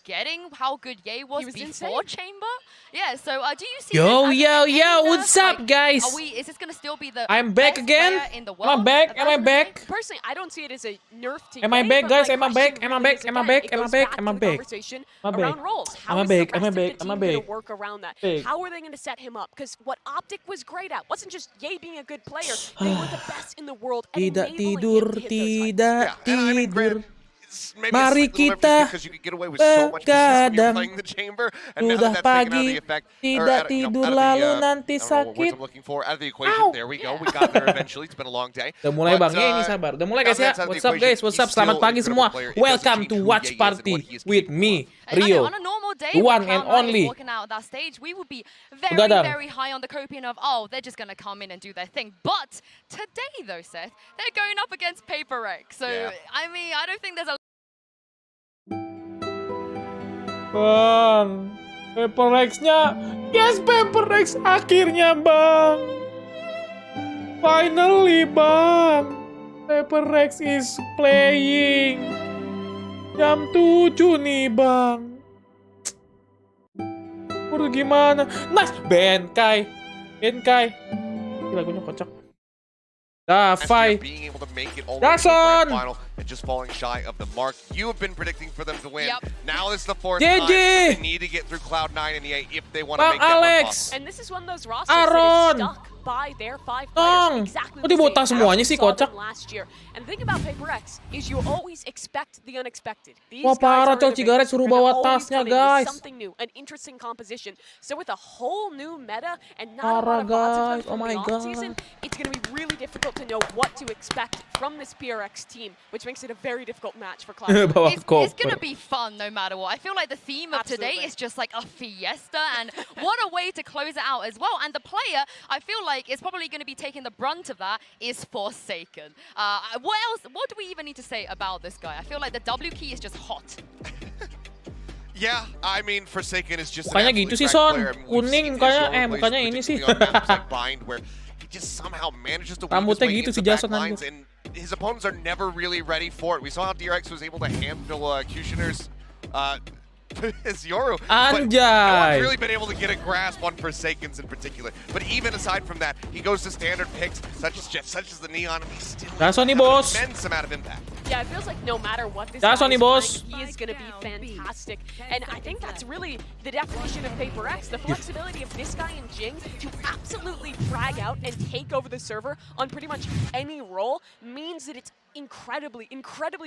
forgetting how good Ye was before Chamber. Yeah, so do you see? Yo, what's up, guys? Is this gonna still be the I'm back best again. player in the world? Am I back? Personally, I don't see it as a nerf to Am I Ye, back, but guys? my Am I question back? Am I really back? is, Am I again, back? it Am I goes back? back Am I to the back? conversation Am I around back? roles. Am How I is the back? Am I rest of the back? team Am I going back? to work around that? Back. How are they going to set him up? Because what Optic was great at wasn't just Ye being a good player. They were the best in the world at Tidak enabling tidur, him to hit those heights. tidak And I mean, tidur. granted, it's maybe Mari a slightly little bit kita because you could get away with so much business when you're begadang. playing the chamber, and now Sudah that that's taken out of pagi, the effect, or tidak out of, you know, tidur out of the, lalu nanti I don't know what words sakit. I'm looking for, out of the equation. Ow. There we go. We got there eventually. It's been a long day. Udah mulai But, bang, ini sabar. Udah mulai guys ya. that's out of the What's up equation. guys? What's up? He's Selamat still pagi an incredible semua. player. It doesn't Welcome change to who watch Ye is and party what he is with capable me, of. Rio. On a normal day, The one when and Cloud9 is only. walking out that stage, we would be very, Begadang. very high on the copian of, oh, they're just going to come in and do their thing. But today, though, Seth, they're going up against Paperrex. So, Yeah. I mean, I don't think there's a Bang, Paperrex-nya. Yes, Paperrex akhirnya, Bang. Finally, Bang. Paperrex is playing. Jam 7 nih, Bang. Udah gimana? Nice, Benkai. Ini lagunya kocak. Dafai. Being able to make it all That's the way to the grand on. final and just falling shy of the mark you have been predicting for them to win. Yep. Now is the fourth Djaja. time they need to get through Cloud9 and EA if they want to Bang make that run Alex. possible. And this is one of those rosters Aron. that is stuck by their 5 Tong. players. Exactly Kok the dibotak same semuanya as sih, we saw kocak? them last year. And the thing about Paperrex is you always expect the unexpected. These Wah, guys parah, are Cok. Cigaret innovators. suruh They're gonna bawa always tasnya, come in with guys. Something new, an interesting composition. So with a whole new meta and not a Parah, lot of bots of them guys. Oh from my the off-season, God. it's going to be really difficult to know what to expect from this PRX team, which makes it a very difficult match for Cloud9. Bawa It's koper. going to be fun no matter what. I feel like the theme of today Absolutely. is just like a fiesta, and what a way to close it out as well. And the player, I feel like, is probably going to be taking the brunt of that is Forsaken. What else? What do we even need to say about this guy? I feel like the W key is just hot. Yeah, I mean, Forsaken is just Mukanya an gitu sih, absolute Son. crack player. I mean, we've Kuning seen his mukanya, solo plays, mukanya ini sih. particularly on maps like Bind, where he just somehow manages to weave his Rambutnya way gitu into si back Jason lines, anjir. and his opponents are never really ready for it. We saw how DRX was able to handle Kushner's his Yoru. But no Anjay. one's really been able to get a grasp on Forsakens in particular. But even aside from that, he goes to standard picks such as the Neon, and he's still That's on the having boss. an immense amount of impact. Yeah, it feels like no matter what this That's guy on the is boss. playing, he is going to be fantastic. And I think that's really the definition of Paperrex, the flexibility of this guy and Jing to absolutely frag out and take over the server on pretty much any role means that it's incredibly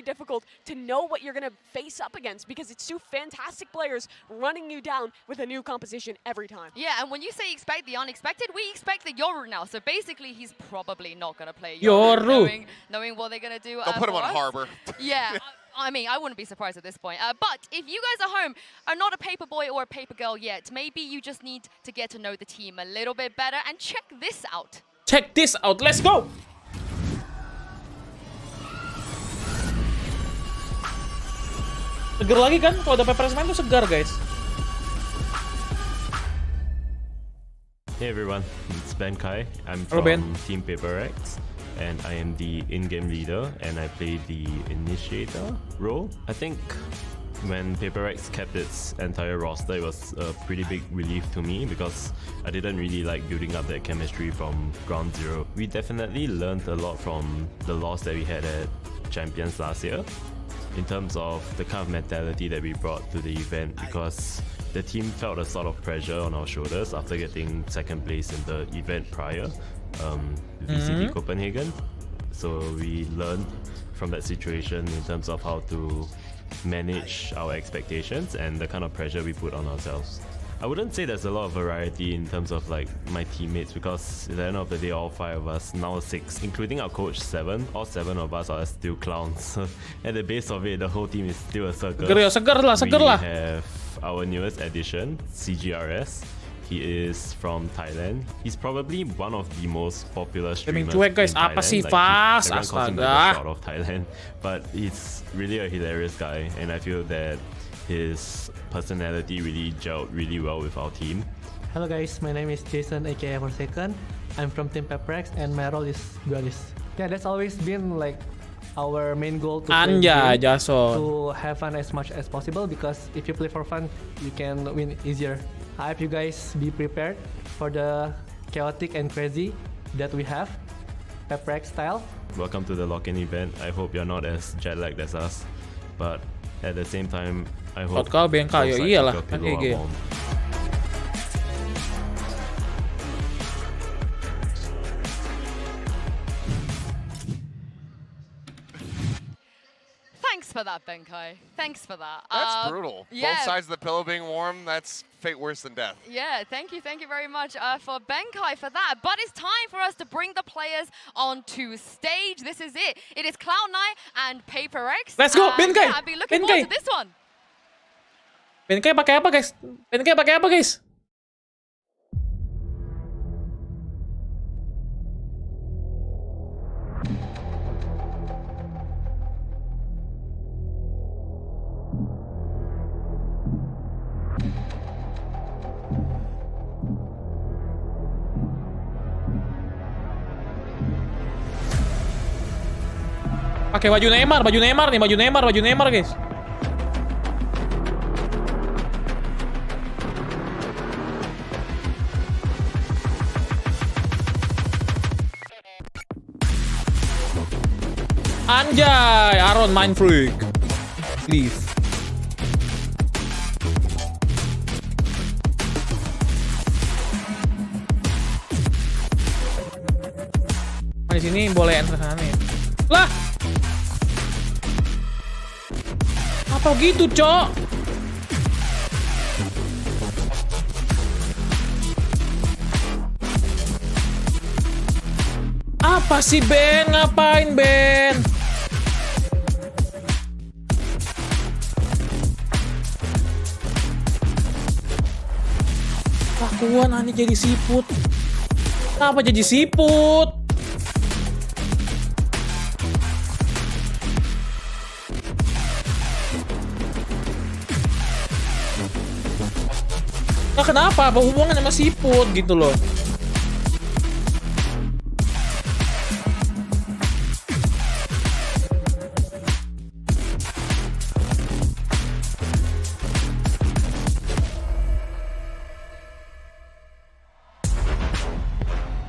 difficult to know what you're going to face up against, because it's two fantastic players running you down with a new composition every time. Yeah, and when you say expect the unexpected, we expect the Yoru now. So basically, he's probably not going to play Yoru. knowing what they're going to do. They'll put him for on us. Harbor. Yeah, I mean, I wouldn't be surprised at this point. But if you guys at home are not a paper boy or a paper girl yet, maybe you just need to get to know the team a little bit better and check this out. Check this out. Let's go. Seger lagi kan? Kalau ada Paperrex main tuh segar, guys. Hey everyone, it's Ben Kai. I'm Hello, from Ben. Team Paperrex, and I am the in-game leader, and I play the initiator role. I think when Paperrex kept its entire roster, it was a pretty big relief to me because I didn't really like building up that chemistry from ground zero. We definitely learned a lot from the loss that we had at Champions last year, in terms of the kind of mentality that we brought to the event, because the team felt a sort of pressure on our shoulders after getting second place in the event prior, VCT Copenhagen. So we learned from that situation in terms of how to manage our expectations and the kind of pressure we put on ourselves. I wouldn't say there's a lot of variety in terms of like my teammates, because at the end of the day, all 5 of us, now 6, including our coach 7, all 7 of us are still clowns. At the base of it, the whole team is still a circus. Seger lah. We have our newest addition, CGRS. He is from Thailand. He's probably one of the most popular streamers cuek, guys. in Apa Thailand. sih, Like, Fas? everyone calls him the Astaga. shot of Thailand, but he's really a hilarious guy, and I feel that his personality really gelled really well with our team. Hello guys, my name is Jason aka Forsaken. I'm from Team Paperrex and my role is duelist. Yeah, that's always been like our main goal to play Anja, game, Jason. to have fun as much as possible, because if you play for fun, you can win easier. I hope you guys be prepared for the chaotic and crazy that we have, Paperrex style. Welcome to the lock-in event. I hope you're not as jet-lagged as us, but at the same time, I hope Kau bengkak ya, both sides iyalah of your kan pillow GG. are warm. Thanks for that, Benkai. Thanks for that. That's brutal. Yeah. Both sides of the pillow being warm, that's fate worse than death. Yeah, thank you very much for Benkai for that. But it's time for us to bring the players onto stage. This is it. It is Cloud9 and Paperrex. Let's go, And, Benkai. yeah, I've been looking forward to this one. Benkai pakai apa guys? Benkai pakai apa guys? Pakai baju Neymar nih, baju Neymar guys. Anjay, Aaron main freak. Please. Di sini boleh enter sana nih. Lah. Apa gitu, Cok? Apa sih, Ben? Ngapain, Ben? Lakuan Ani jadi siput. Kenapa jadi siput? Nah, kenapa? Apa hubungan sama siput gitu loh?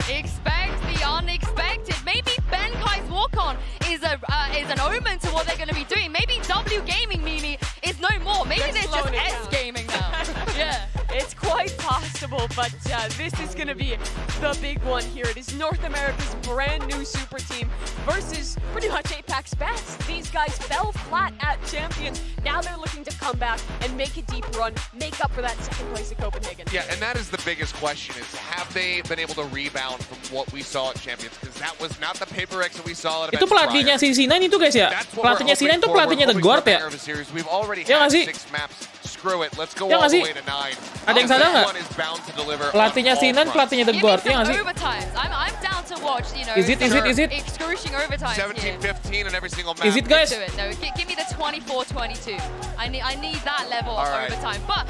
Expect the unexpected. Maybe Benkai's walk-on is an omen to what they're going to be doing. Maybe W Gaming Mimi is no more. Maybe they're just S Gaming now. Yeah. It's quite possible, but this is going to be the big one here. It is North America's brand new super team versus pretty much Apex's best. These guys fell flat at Champions. Now they're looking to come back and make a deep run, make up for that second place at Copenhagen. Yeah, and that is the biggest question, is have they been able to rebound from what we saw at Champions? Because that was not the Paperrex that we saw at Itu pelatihnya si Sinan itu guys ya? Pelatihnya Sinan itu pelatihnya The Guard ya? We've already Ya had nggak sih? 6 maps. Screw it, let's go Ya all nggak the sih? way to 9. Ada yang sadar nggak? Pelatihnya on Sinan, all pelatihnya The Give me Guard, ya some nggak sih? overtimes. I'm down to watch, you know. Is it? Excruciating overtimes. 17-15 in every single map. Is it, guys? Do it. No, give me the 24-22. I need that level of right. overtime. But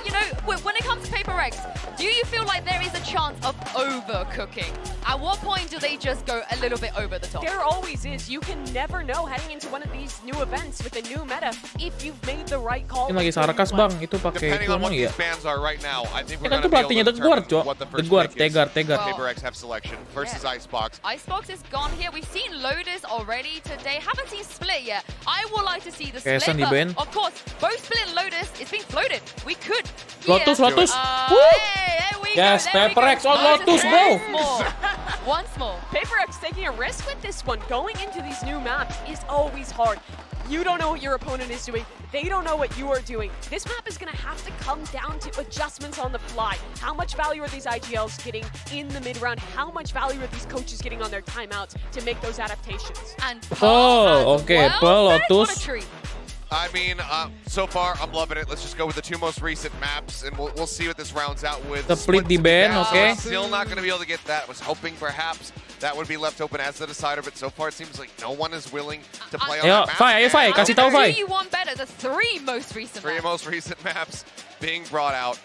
you know, when it comes to Paperrex, do you feel like there is a chance of overcooking? At what point do they just go a little bit over the top? There always is. You can never know heading into one of these new events with a new meta if you've made the right call. Ini lagi sarkas bang, itu pakai Depending itu on what emang these ya? bands are right now, I think we're Kan going itu to be pelatihnya able The to Guard, determine Cok. what the The first Guard, pick is. Tegar. Well, Paperrex have selection versus Yeah. Icebox. Icebox is gone here. We've seen Lotus already today. Haven't seen Split yet. I would like to see the Split, Kesan di but Ben. of course, both Split and Lotus is being floated. We could Lotus. hear, Woo! hey, there we Yes, go, there we go. Paperrex on Lotus, bro. Once more. Once more. Paperrex taking a risk with this one. Going into these new maps is always hard. You don't know what your opponent is doing. They don't know what you are doing. This map is going to have to come down to adjustments on the fly. How much value are these IGLs getting in the mid-round? How much value are these coaches getting on their timeouts to make those adaptations? And Oh, as okay. well. Pearl, Ben, what a Lotus. treat. I mean, so far, I'm loving it. Let's just go with the 2 most recent maps, and we'll see what this rounds out with. The Split di Ben, down. okay. Still not going to be able to get that. Was hoping perhaps that would be left open as the decider, but so far it seems like no one is willing to play on Ayo, that map. Fai, ayo Fai, And kasih tahu Do Fai. you want better? The 3 most recent 3 ones. most recent maps being brought out.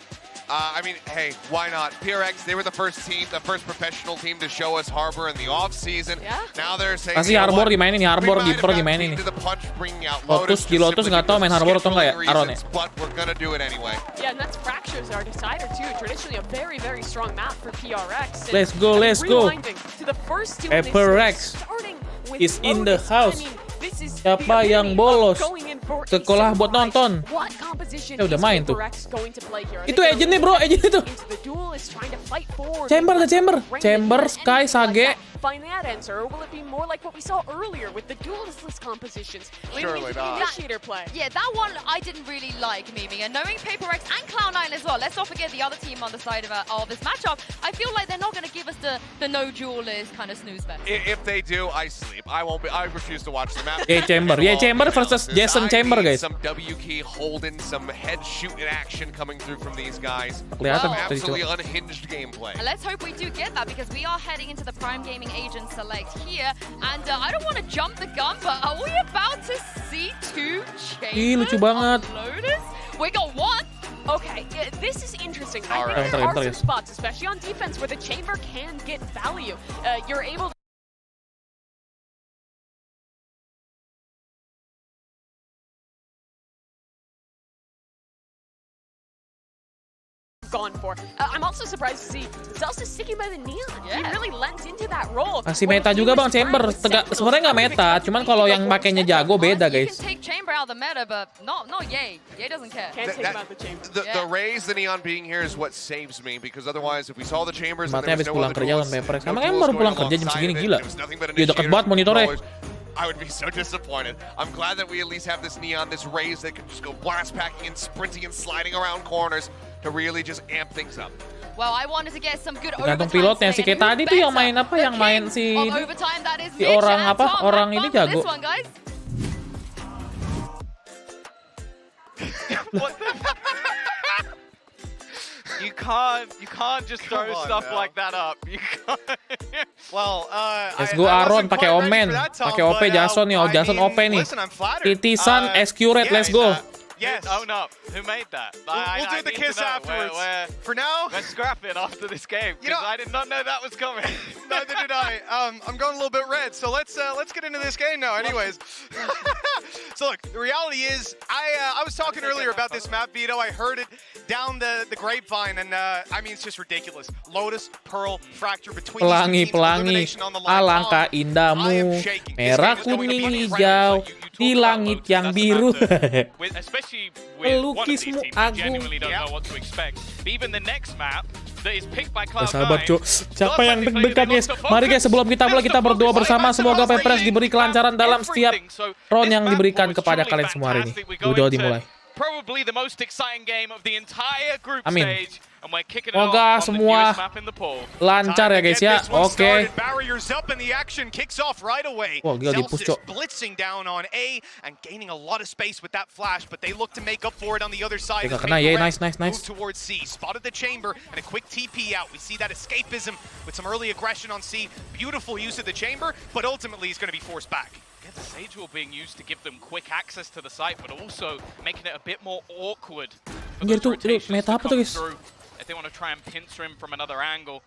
I mean, hey, why not? PRX, they were the first team, the first professional team to show us Harbor in the off-season. Yeah. Now they're saying, Pasti Harbor dimainin nih, Harbor Deeper dimainin nih. Lotus di Lotus nggak tahu main Harbor atau nggak ya, Aaron ya? But we're gonna do it anyway. Yeah, and that's Fractures our decider too. Traditionally a very, very strong map for PRX. And Let's go, let's go. rewinding to the first two in this HyperX series, starting with is in the Lotus. house. I mean, this is Siapa the yang epitome bolos of going in for a sekolah buat surprise. nonton? What composition Udah is main tuh. HyperX going to play here? Are Itu they agent gonna nih bro, agent itu. into the duel, is trying to fight forward? Chamber, Maybe the chamber. bring Chamber, it, Sky, anything like Sage. that. Find that answer, or will it be more like what we saw earlier with the duelist compositions? Leading Surely into the not. initiator play. Yeah, that one I didn't really like, Mimi. And knowing Paperrex and Cloud9 as well, let's not forget the other team on the side of this matchup, I feel like they're not going to give us the no duelist kind of snooze fest. If they do, I sleep. I refuse to watch the map. Yeah, Chamber. Yeah, Chamber versus Jason Chamber, guys. Some W key holding, some head shooting action coming through from these guys. Kelihatan Wow. tadi Absolutely coba. unhinged gameplay. And let's hope we do get that, because we are heading into the Prime Gaming Agent Select here. And I don't want to jump the gun, but are we about to see two Ih, chambers lucu banget. on Lotus? We got one. Okay, yeah, this is interesting. I Alright. think there are Bentar, some spots, especially on defense, where the chamber can get value. You're able to gone for. I'm also surprised to see Zelsa sticking by the neon. He Yeah. really lent into that role. Masih When meta he juga was Bang Chamber. playing with Sebenarnya nggak meta, cuman kalau yang makainya jago beda Honestly, guys. You can take chamber out of the meta, but not Ye. Ye doesn't care. Can't take That- him out the chamber. The Yeah. raise, the neon being here is what saves me, because otherwise, if we saw the chambers and Matanya there was habis no pulang other kerja duels, lawan Paperrex. no Emang duels baru going pulang kerja jam alongside segini, of it, gila. there was nothing but Dia deket initiators banget and monitornya. controllers, I would be so disappointed. I'm glad that we at least have this neon, this raise that can just go blast packing and sprinting and sliding around corners to really just amp things up. Well, I wanted to get some good Tergantung overtime pilotnya sih. today, Kayak and tadi who tuh yang better? main apa, The yang main king si of ini. overtime, that is Si Mitch orang and apa, Tom. orang Have ini fun with jago. this one, guys. You can't just throw Come on stuff now. like that up. You can't. Well, Let's go Aaron, pakai Omen. Pakai OP Jason nih, Jason OP nih. Listen, I'm flattered. Titisan Escurate, let's go. Yes. Own up. Who made that? We'll do the need to kiss know. afterwards. We're For now, scrapping after this game You know- because I did not know that was coming. neither did I. I'm going a little bit red, so let's get into this game now. Anyways, so look, the reality is, I was talking earlier about this map, Vito. I heard it down the grapevine, and I mean it's just ridiculous. Lotus, Pearl, Fracture between these two teams, Pelangi, elimination on the line. alangkah I indahmu, am shaking. This merah game is going to be kuning incredible. hijau You di talk about langit Lotus, yang that's biru. about especially with one of these Pelukismu teams, you agung. genuinely don't Yeah. know what to expect. But even the next map that is picked by Gak sabar Cloud9. cuk. Siapa yang deg-degan guys? Mari guys, sebelum kita mulai kita berdoa bersama, semoga Paperrex diberi kelancaran dalam setiap round yang diberikan kepada kalian semua hari ini. Doa dimulai. Probably the most exciting game of the entire group Amin. stage, and we're kicking it Semoga off on the semua newest map in the pool. lancar ya guys ya. Oke. Barriers up and the action kicks off right away. Wah, gila di-push, Zelsis Cok. blitzing down on A and gaining a lot of space with that flash, but they look to make up for it on the other side. Oke, as kena, ya, Paperrex nice. move towards C. Spotted the chamber and a quick TP out. We see that escapism with some early aggression on C. Beautiful use of the chamber, but ultimately he's going to be forced back. The Sage Wall being used to give them quick access to the site, but also making it a bit more awkward for Anjir, those tuh, rotations meta to apa tuh, come guys? through. If they want to try and pincer him from another angle,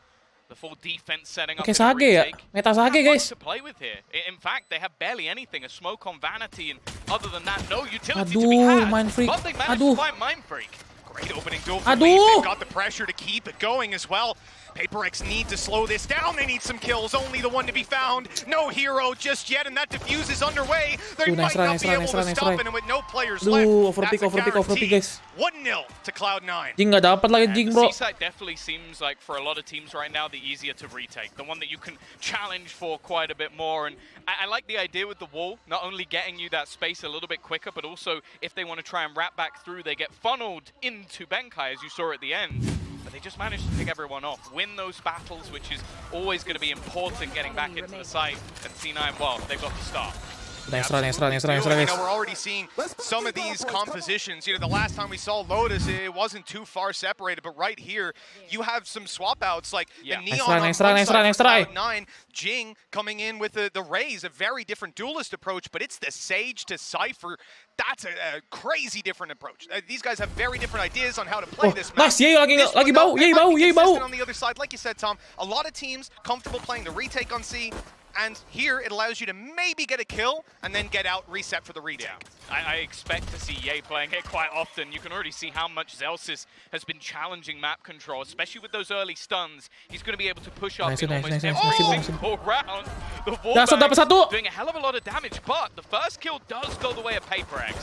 the full defense setting up Oke, in a Sage ya. retake. Meta Sage Not guys. much to play with here. In fact, they have barely anything. A smoke on Vanity, and other than that, no utility to be Aduh, had. Mind Freak. But they managed Aduh. to find Mind Freak. Great opening duel for Aduh. Leaf. They've got the pressure to keep it going as well. Paperrex need to slow this down. They need some kills. Only the one to be found. No hero just yet, and that diffuse is underway. They Ooh, nice might try, not be nice able try, to nice stop try. it, and with no players Aduh, left, overpick, that's a overpick, guarantee. guys. 1-0 to Cloud9. Jing nggak dapat lagi Jing And bro. the C-side definitely seems like for a lot of teams right now the easier to retake, the one that you can challenge for quite a bit more. And I like the idea with the wall, not only getting you that space a little bit quicker, but also if they want to try and wrap back through, they get funneled into Benkai, as you saw at the end. But they just managed to pick everyone off, win those battles, which is always going to be important getting back into the site. And C9, well, they've got the start. Nice run, guys. We're already seeing some of these compositions. The last time we saw Lotus, it wasn't too far separated, but right here, you have some swap outs like the Neon Nice try. Cloud9, Jing coming in with the Raze, a very different duelist approach, but it's the Sage to Cypher. That's a crazy different approach. These guys have very different ideas on how to play this map. Nice, Yay bau. On the other side, like you said, Tom, a lot of teams comfortable playing the retake on C, and here it allows you to maybe get a kill and then get out, reset for the retake. I expect to see Ye playing it quite often. You can already see how much Zelsis has been challenging map control, especially with those early stuns. He's going to be able to push up in almost every single round. The Wallbang doing a hell of a lot of damage, but the first kill does go the way of Paperrex.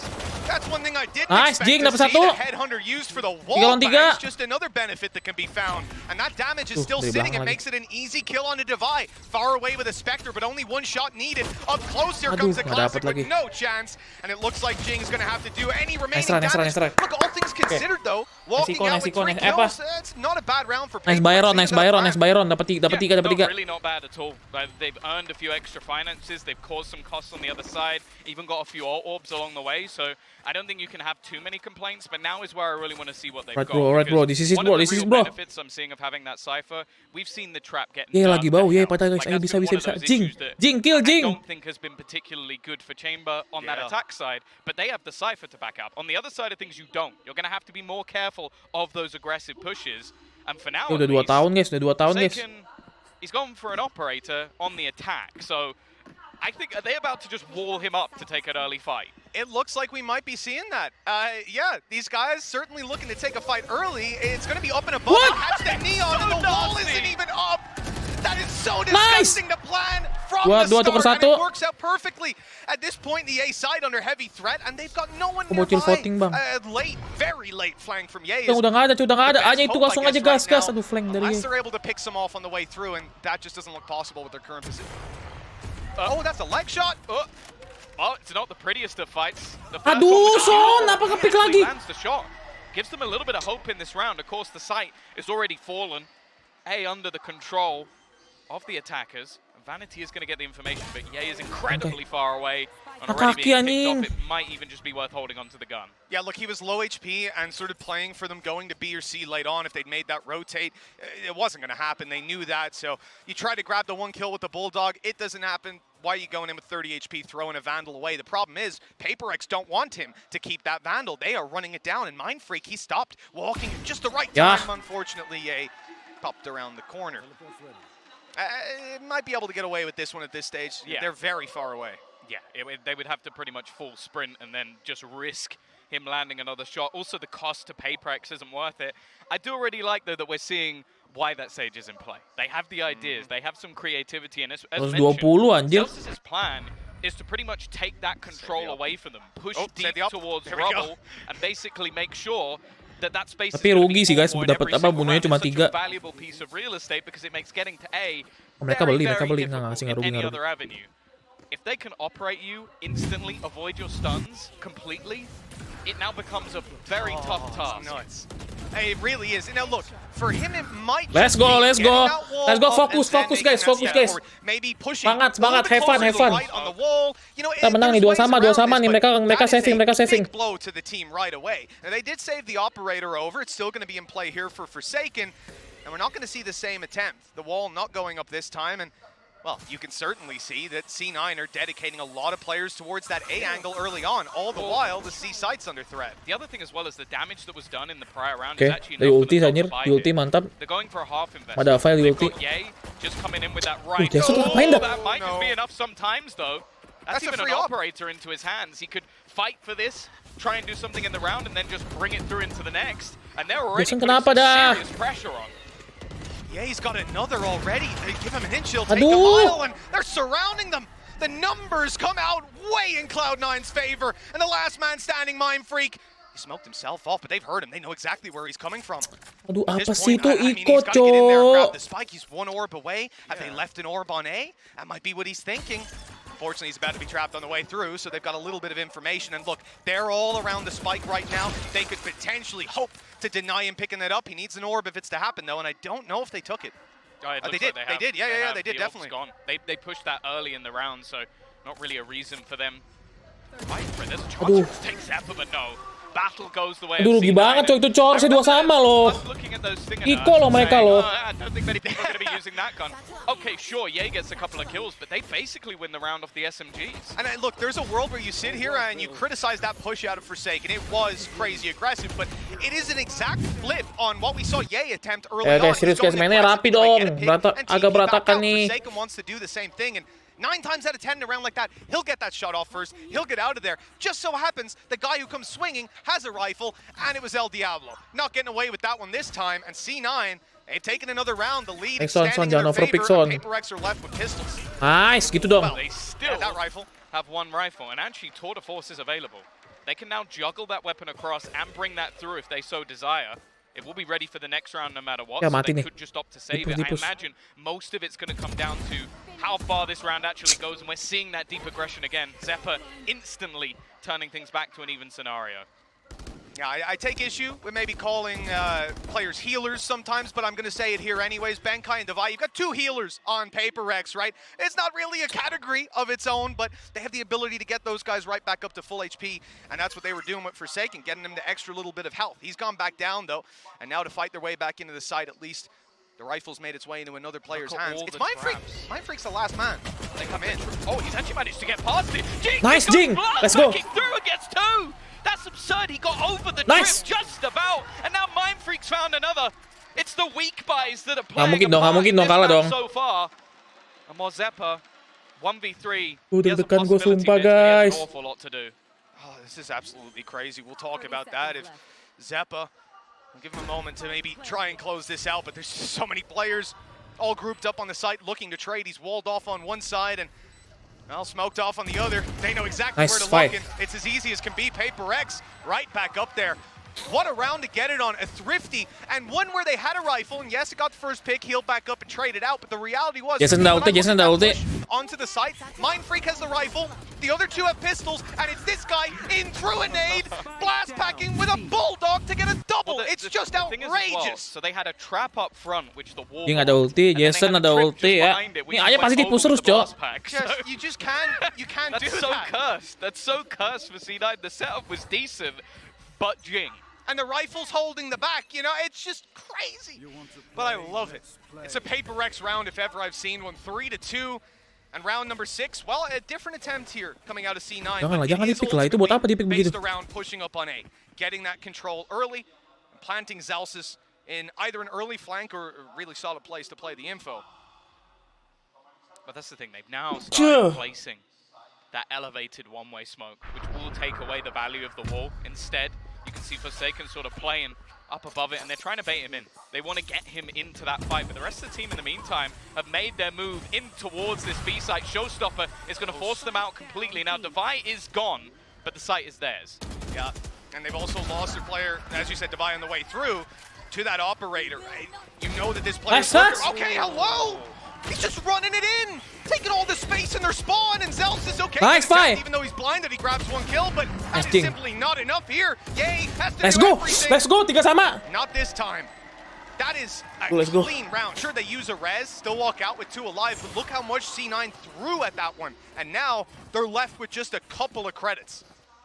That's one thing I didn't Nice, expect Jing, to dapat see satu. the Headhunter used for the Wallbang. It's just another benefit that can be found. And that damage is still sitting. It makes it an easy kill on a Divide. Far away with a Spectre, but only one shot needed. Up close, here comes the Classic with no chance. And it looks like Jing is going to have to do any remaining damage. Look, all things considered though, walking out with 3 kills, it's not a bad round for Paperrex. Nice Byron. Dapat 3. Really not bad at all. They've earned a few extra finances. They've caused some costs on the other side. Even got a few orbs along the way. So I don't think you can have too many complaints. But now is where I really want to see what they've got. Alright, bro. This is it, bro. One of the real benefits I'm seeing of having that Cypher, we've seen the trap getting Yay done lagi bau. Yay, now. patah guys. Ayo, bisa. Jing, kill I Jing. don't think has been particularly good for Chamber on that attack side, but they have the Cypher to back up. On the other side of things, you don't. You're going to have to be more careful of those aggressive pushes. And for now, Udah 2 tahun, guys. He's gone for an operator on the attack, so I think, are they about to just wall him up to take an early fight? It looks like we might be seeing that. Yeah, these guys certainly looking to take a fight early. It's going to be up and above. What? That's the Neon, and the wall isn't even up. That is so disgusting to plan from the start, and it works out perfectly. At this point, the A side under heavy threat, and they've got no one nearby. Late, very late flank from Ye. Udah nggak ada. Hanya itu langsung aja gas. Aduh, flank dari Unless they're able to pick some off on the way through, and that just doesn't look possible with their current position. Oh, that's a leg shot. Oh, it's not the prettiest of fights. Aduh, Son, apa nge-pick lagi? Lands the shot. Gives them a little bit of hope in this round. Of course, the site is already fallen. A under the control of the attackers. Vanity is going to get the information, but Ye is incredibly far away. And already being picked off, it might even just be worth holding onto the gun. Yeah, look, he was low HP and sort of playing for them going to B or C late on. If they'd made that rotate, it wasn't going to happen. They knew that. So you try to grab the 1 kill with the Bulldog. It doesn't happen. Why are you going in with 30 HP, throwing a Vandal away? The problem is, Paperrex don't want him to keep that Vandal. They are running it down, and Mind Freak, he stopped walking at just the right time. Unfortunately, Ye popped around the corner. It might be able to get away with this one at this stage. Yeah. They're very far away. Yeah, they would have to pretty much full sprint and then just risk him landing another shot. Also, the cost to Paperrex isn't worth it. I do already like, though, that we're seeing why that Sage is in play. They have the ideas. They have some creativity. And as mentioned, Zelsis' plan is to pretty much take that control away from them, push deep towards rubble, and basically make sure that space tapi rugi sih guys, dapat apa bunuhnya cuma 3. Valuable piece of real estate because it makes getting to A mereka beli nggak ngasih any other avenue. If they can operate you instantly, avoid your stuns completely, it now becomes a very tough task. Nuts. It really is. Now look, for him it might Let's go. Focus guys. Maybe pushing Semangat, have fun. Right on the wall. You know, kita menang nih 2 sama nih, mereka saving. Big blow to the team right away. Now they did save the operator over. It's still going to be in play here for Forsaken, and we're not going to see the same attempt. The wall not going up this time, and well, you can certainly see that C9 are dedicating a lot of players towards that A angle early on, all the while the C site's under threat. The other thing as well is the damage that was done in the prior round is actually enough for them to survive it. Mantap. They're going for a half investment. They've got Ye just coming in with that right. That might just be enough sometimes, though. That's even an operator into his hands. He could fight for this, try and do something in the round, and then just bring it through into the next. And they're already putting some serious pressure on. Yeah, he's got another already. They give him an inch, he'll take a mile, and they're surrounding them. The numbers come out way in Cloud9's favor, and the last man standing, Mind Freak, he smoked himself off, but they've heard him. They know exactly where he's coming from. Aduh, apa sih itu ikut, Cok? The spike, he's 1 orb away. Have they left an orb on A? That might be what he's thinking. Unfortunately, he's about to be trapped on the way through, so they've got a little bit of information. And look, they're all around the spike right now. They could potentially hope to deny him picking it up. He needs an orb if it's to happen, though, and I don't know if they took it. They did. Yeah, they did, the definitely. Gone. They pushed that early in the round, so Not really a reason for them. Right, there's a chance to take Zephyr, but no. Battle goes the way Aduh, of rugi C9. banget coy, itu Chor sih 2 sama loh. Iko loh mereka loh. I don't think many people are going to be using that gun. Okay, sure, Ye gets a couple of kills, but they basically win the round off the SMGs. And look, there's a world where you sit here and you criticize that push out of Forsaken. It was crazy aggressive, but it is an exact flip on what we saw Ye attempt early on. Guys, serius guys, mainnya rapi dong. Agak berantakan nih. Forsaken wants to do the same thing, and 9 times out of 10 in a round like that, he'll get that shot off first, he'll get out of there. Just so happens, the guy who comes swinging has a rifle, and it was El Diablo. Not getting away with that one this time, and C9, they've taken another round. The lead is standing in their favor, and Paperrex are left with pistols. Nice, gitu dong. Well, they still that rifle. have 1 rifle, and actually Tour de Force is available. They can now juggle that weapon across and bring that through if they so desire. It will be ready for the next round no matter what, so they could just opt to save it. I imagine most of it's going to come down to how far this round actually goes, and we're seeing that deep aggression again. Zephyr instantly turning things back to an even scenario. Yeah, I take issue with maybe calling players healers sometimes, but I'm going to say it here anyways. Bankai and Divide, you've got 2 healers on Paperrex, right? It's not really a category of its own, but they have the ability to get those guys right back up to full HP, and that's what they were doing with Forsaken, getting them the extra little bit of health. He's gone back down, though, and now to fight their way back into the site, at least the rifle's made its way into another player's hands. It's Mindfreak. Mindfreak's the last man. They come in. Oh, he's actually managed to get past it. Jing, Nice, Jing. Let's go. Through and gets 2. That's absurd. He got over the Nice. trip just about, and now Mindfreak's found another. It's the weak buys that are playing mungkin dong, mungkin dong kalah dong. so far. And Zephyr, 1v3. Deg-degan gue sumpah guys. An awful lot to do. Oh, this is absolutely crazy. We'll talk about that if Zeppa, I'll give him a moment to maybe try and close this out, but there's just so many players all grouped up on the site looking to trade. He's walled off on one side and well, smoked off on the other. They know exactly where to look, and it's as easy as can be. Paperrex right back up there. What a round to get it on, a thrifty, and one where they had a rifle, and yes, it got the first pick, healed back up and traded out, but the reality was, onto the site, Mindfreak has the rifle, the other 2 have pistols, and it's this guy in through a nade, blast packing with a bulldog to get a double. Well, it's just outrageous. Well, so they had a trap up front, which the wall. Dia nggak ada ulti, Jason ada ulti ya. Ini aja pasti dipus terus, Cok. You just can't do that. That's so cursed. That's so cursed for C9. The setup was decent, but Jing. And the rifle's holding the back, you know, it's just crazy. But I love it. It's a Paperrex round if ever I've seen one. 3-2. And round number 6, well, a different attempt here coming out of C9. Jangan di-pick lah, itu buat apa di-pick begitu? Based around pushing up on A, getting that control early, and planting Zalsis in either an early flank or a really solid place to play the info. But that's the thing, they've now started placing that elevated one-way smoke, which will take away the value of the wall. Instead, you can see Forsaken sort of playing up above it, and they're trying to bait him in. They want to get him into that fight, but the rest of the team in the meantime have made their move in towards this B site. Showstopper is going to force them out completely. Now, Divide is gone, but the site is theirs. Yeah, and they've also lost their player, as you said, Divide on the way through to that operator. Right? You know that this player... Okay, hello! He's just running it in, taking all the space in their spawn, and Zels is okay. Nice fight. Even though he's blinded, he grabs 1 kill, but that is simply not enough here. Yay, has to Let's do go, everything. let's go, 3 sama. Not this time. That is a clean round. Sure, they use a res, still walk out with 2 alive, but look how much C9 threw at that one. And now they're left with just a couple of credits.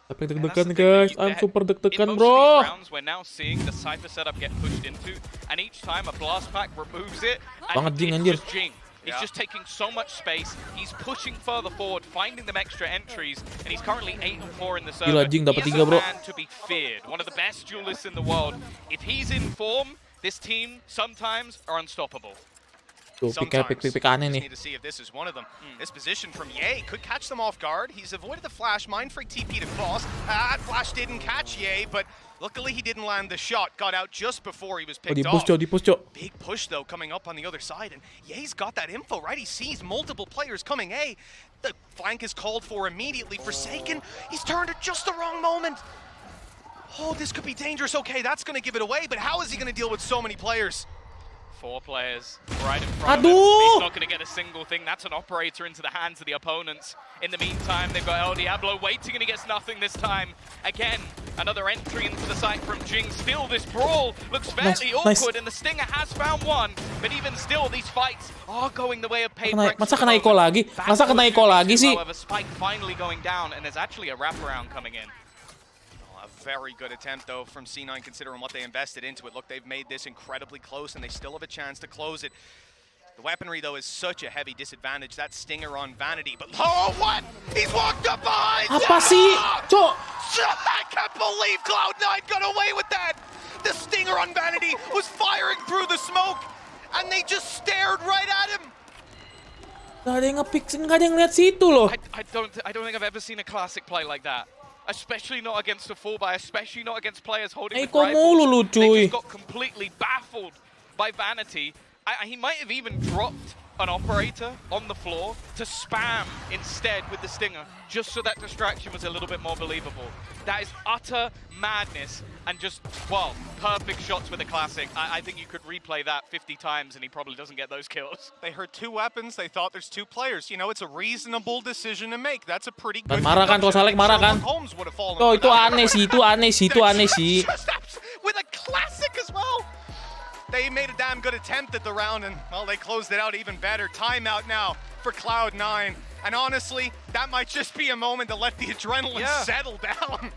Tapi deg-degan guys, I'm super deg-degan bro. In most of these rounds, we're now seeing the Cypher setup get pushed into, and each time a blast pack removes it, and it's just Jing. He's just taking so much space, he's pushing further forward, finding them extra entries, and he's currently 8-4 in the server. Gila, Jing dapat 3 bro. He's a man to be feared, one of the best duelists in the world. If he's in form, this team sometimes are unstoppable. Tuh, pick aneh nih. Need to see if this is one of them. This position from Ye could catch them off guard. He's avoided the flash. Mindfreak TP'd across. That flash didn't catch Ye, but luckily he didn't land the shot. Got out just before he was picked off. Big push though coming up on the other side, and Ye's got that info, right? He sees multiple players coming A. The flank is called for immediately. Forsaken, he's turned at just the wrong moment. Oh, this could be dangerous. Okay, that's going to give it away, but how is he going to deal with so many players? 4 players right in front of him. He's not going to get a single thing. That's an operator into the hands of the opponents. In the meantime, they've got El Diablo waiting, and he gets nothing this time. Again, Another entry into the site from Jing. Still, this brawl looks fairly awkward, and the Stinger has found one. But even still, these fights are going the way of Paperrex. Masa kena Iko lagi? Masa kena Iko lagi sih? However, Spike finally going down, and there's actually a wraparound coming in. A very good attempt, though, from C9, considering what they invested into it. Look, they've made this incredibly close, and they still have a chance to close it. The weaponry, though, is such a heavy disadvantage. That Stinger on Vanity, but oh, what? He's walked up behind! Apa sih? Cok! I can't believe Cloud9 got away with that! The Stinger on Vanity was firing through the smoke, and they just stared right at him! Gak ada yang nge-pick, gak ada yang lihat situ loh. I don't think I've ever seen a classic play like that. Especially not against a full buy, especially not against players holding the Iko mulu lu rifles. They cuy. just got completely baffled by Vanity. He might have even dropped an operator on the floor to spam instead with the Stinger, just so that distraction was a little bit more believable. That is utter madness, and just, well, perfect shots with a classic. I think you could replay that 50 times and he probably doesn't get those kills. They heard two weapons, they thought there's two players. You know, it's a reasonable decision to make. That's a pretty good Marah kan, kok Salek marah kan? Oh, itu aneh sih, itu aneh sih. With a classic as well. They made a damn good attempt at the round, and, well, they closed it out even better. Timeout now for Cloud9. And honestly, that might just be a moment to let the adrenaline settle down.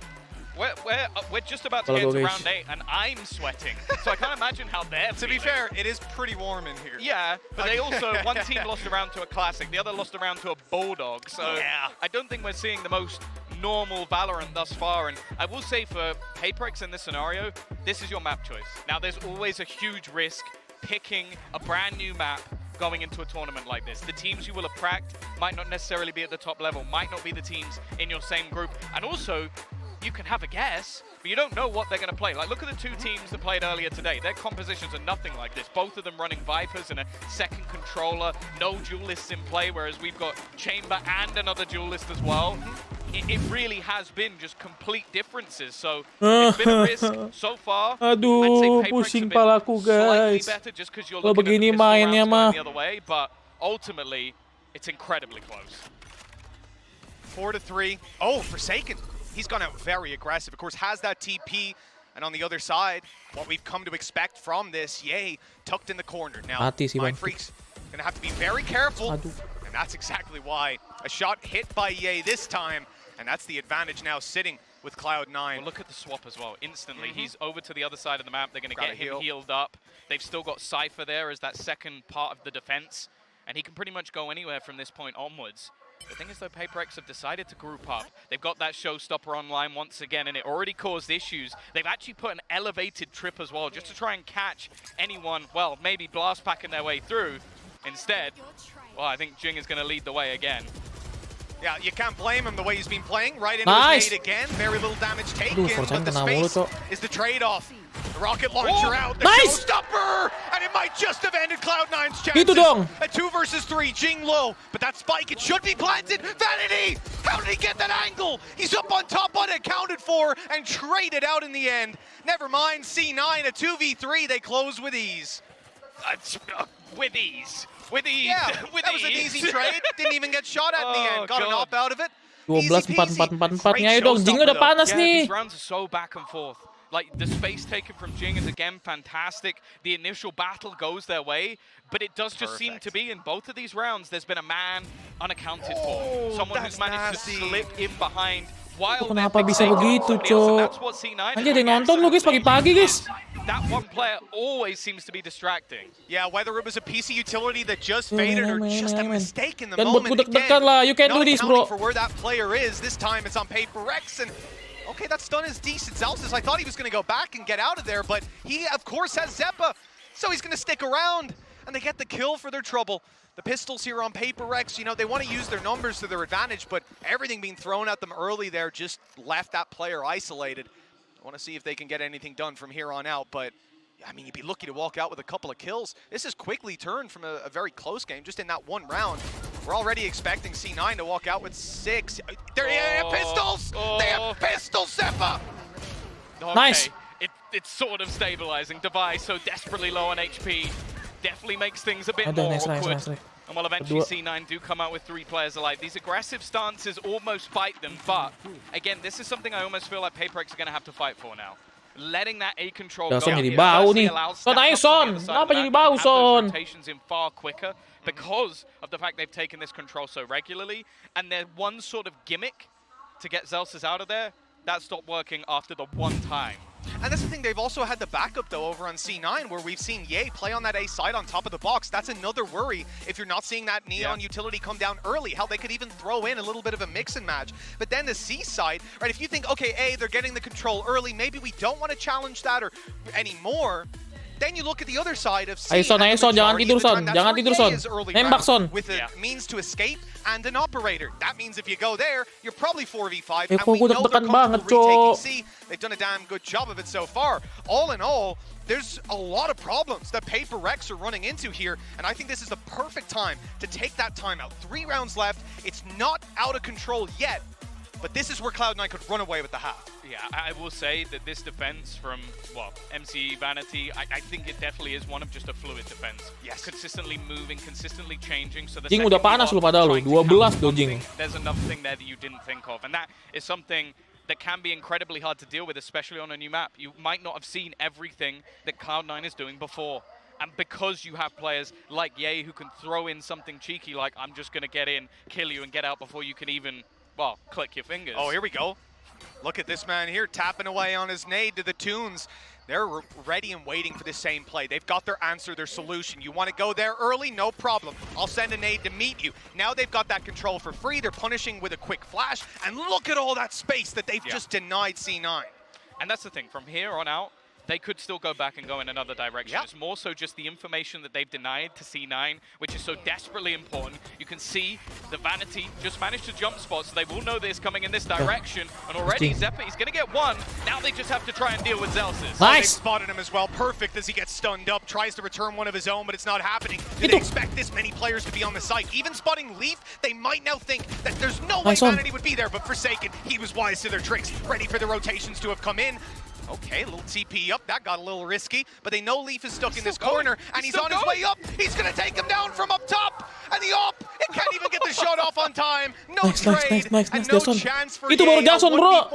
We're just about to get to round 8, and I'm sweating. So I can't imagine how they're To be fair, it is pretty warm in here. Yeah, but they also, one team lost a round to a classic, the other lost a round to a Bulldog. So I don't think we're seeing the most normal Valorant thus far. And I will say for Paperrex in this scenario, this is your map choice. Now, there's always a huge risk picking a brand new map going into a tournament like this. The teams you will have cracked might not necessarily be at the top level, might not be the teams in your same group. And also, you can have a guess, but you don't know what they're going to play. Like, look at the two teams that played earlier today. Their compositions are nothing like this. Both of them running Vipers and a second controller, no duelists in play, whereas we've got Chamber and another duelist as well. It really has been just complete differences. So it's been a risk so far. Aduh, pusing palaku guys. Just because you're Kalau looking begini at mainnya mah. the other way, but ultimately it's incredibly close. 4-3. Oh, Forsaken. He's gone out very aggressive. Of course, has that TP. And on the other side, what we've come to expect from this, Yay, tucked in the corner. Now, Mindfreak's going to have to be very careful. And that's exactly why. A shot hit by Yay this time. And that's the advantage now sitting with Cloud9. Well, look at the swap as well. Instantly, he's over to the other side of the map. They're going to get him healed up. They've still got Cypher there as that second part of the defense. And he can pretty much go anywhere from this point onwards. The thing is, though, Paperrex have decided to group up. They've got that showstopper online once again, and it already caused issues. They've actually put an elevated trip as well, just to try and catch anyone, well, maybe blast packing their way through. Instead, well, I think Jing is going to lead the way again. Yeah, you can't blame him the way he's been playing. Right into his nade again. Very little damage taken, but the space is the trade-off. The rocket launcher out, the showstopper! And it might just have ended Cloud9's chances. A 2 versus 3, Jing low. But that spike, it should be planted. Vanity! How did he get that angle? He's up on top, unaccounted for, and traded out in the end. Never mind, C9, a 2v3, they close with ease. With ease. With ease. Yeah, with that was an easy trade. Didn't even get shot at in the end. Got an op out of it. 12-4-4-4-4-nya, ayo dong, Jing udah panas nih. These rounds are so back and forth. Like, the space taken from Jing is, again, fantastic. The initial battle goes their way, but it does just seem to be, in both of these rounds, there's been a man unaccounted for. Someone who's managed to slip in behind while Kenapa bisa begitu, Cok? Anjir, ada yang nonton lu guys, pagi-pagi guys. That one player always seems to be distracting. Yeah, whether it was a PC utility that just faded or just a mistake in the Dan moment. buat deg-degan lah, you can do this, bro. For where that player is, this time it's on Paperrex, and okay, that stun is decent. Zalsis, I thought he was going to go back and get out of there, but he, of course, has Zeppa, so he's going to stick around, and they get the kill for their trouble. The pistols here on Paperrex, you know, they want to use their numbers to their advantage, but everything being thrown at them early there just left that player isolated. I want to see if they can get anything done from here on out, but I mean, you'd be lucky to walk out with a couple of kills. This has quickly turned from a very close game, just in that one round. We're already expecting C9 to walk out with 6. They have pistols! They have pistols, Zeppa! Okay. Nice. It's sort of stabilizing. Device so desperately low on HP definitely makes things a bit more awkward. Nice. And well, eventually C9 do come out with 3 players alive. These aggressive stances almost fight them, but again, this is something I almost feel like Paperrex are going to have to fight for now. Letting that A control go Son jadi here bau firstly nih. allows Son, ayo Stack Up on Son. the other side Kenapa of the jadi map bau to have those Son? rotations in far quicker because of the fact they've taken this control so regularly, and their one sort of gimmick to get Zelsis out of there, that stopped working after the one time. And that's the thing, they've also had the backup though over on C9 where we've seen Ye play on that A side on top of the box. That's another worry if you're not seeing that Neon utility come down early. Hell, they could even throw in a little bit of a mix and match. But then the C side, right, if you think, okay, A, they're getting the control early, maybe we don't want to challenge that or anymore. Then you look at the other side of C. Ayo Son, jangan tidur Son, jangan tidur Son. Nembak Son. With a means to escape and an operator. That means if you go there, you're probably 4v5. Eh, And we kok know they're deg-degan comfortable banget, retaking C. They've done a damn good job of it so far. All in all, there's a lot of problems that Paperrex are running into here, and I think this is the perfect time to take that timeout. 3 rounds left. It's not out of control yet, but this is where Cloud9 could run away with the half. Yeah, I will say that this defense from, well, MC Vanity, I think it definitely is one of just a fluid defense. Yes. Consistently moving, consistently changing. So the Jing second udah you panas are lu padahal lu, trying to 12 counter tuh something, Jing. there's another thing there that you didn't think of. And that is something that can be incredibly hard to deal with, especially on a new map. You might not have seen everything that Cloud9 is doing before. And because you have players like Ye who can throw in something cheeky like, I'm just going to get in, kill you, and get out before you can even, well, click your fingers. Oh, here we go. Look at this man here tapping away on his nade to the tunes. They're ready and waiting for the same play. They've got their answer, their solution. You want to go there early? No problem. I'll send a nade to meet you. Now they've got that control for free. They're punishing with a quick flash. And look at all that space that they've just denied C9. And that's the thing. From here on out, they could still go back and go in another direction. It's more so just the information that they've denied to C9, which is so desperately important. You can see the Vanity just managed to jump spot, so they will know this coming in this direction. And already Zeppa, he's going to get one. Now they just have to try and deal with Zelsis. They've spotted him as well. Perfect as he gets stunned up. Tries to return one of his own, but it's not happening. Do they expect this many players to be on the site? Even spotting Leaf, they might now think that there's no way Vanity would be there, but Forsaken, he was wise to their tricks. Ready for the rotations to have come in. Okay, a little TP up. That got a little risky, but they know Leaf is stuck in this corner, and he's on his way up. He's going to take him down from up top, and the op, it can't even get the shot off on time. No trade, and no chance for Itu baru Jason, bro.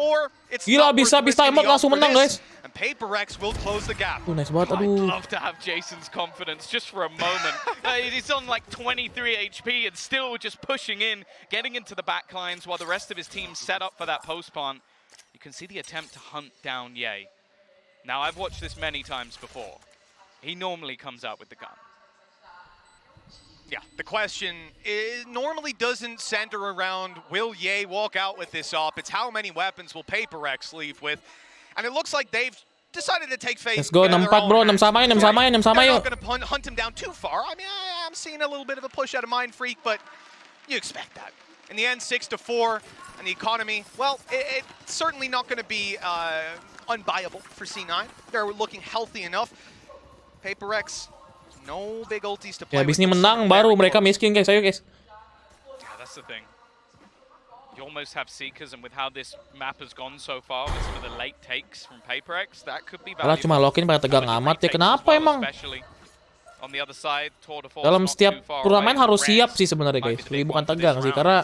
Gila, bisa emot langsung menang, guys. And Paperrex will close the gap. Nice banget, I'd aduh. love to have Jason's confidence just for a moment. He's on like 23 HP and still just pushing in, getting into the back lines while the rest of his team set up for that post plant. You can see the attempt to hunt down Ye. Now, I've watched this many times before. He normally comes out with the gun. Yeah, the question normally doesn't center around, will Ye walk out with this op? It's how many weapons will Paperrex leave with? And it looks like they've decided to take faith. Let's go, 6-4 bro, 6-sama yun, 6-sama yun, 6-sama They're yun. not going to hunt him down too far. I mean, I'm seeing a little bit of a push out of Mind Freak, but you expect that. In the end, 6-4, and the economy, well, it's certainly not going to be unbuyable for C9. They're looking healthy enough. Paperrex, no big ultis to play Ya, abis with. ini menang, baru mereka miskin, guys. Ayo, guys. Yeah, that's the thing. You almost have Seekers, and with how this map has gone so far, with some of the late takes from Paperrex, that could be Alah, valuable. cuma lock-in pada tegang amat ya. Kenapa emang? Especially on the other side, THOR Dalam setiap turnamen harus siap sih sebenarnya, guys. Jadi bukan tegang sih, karena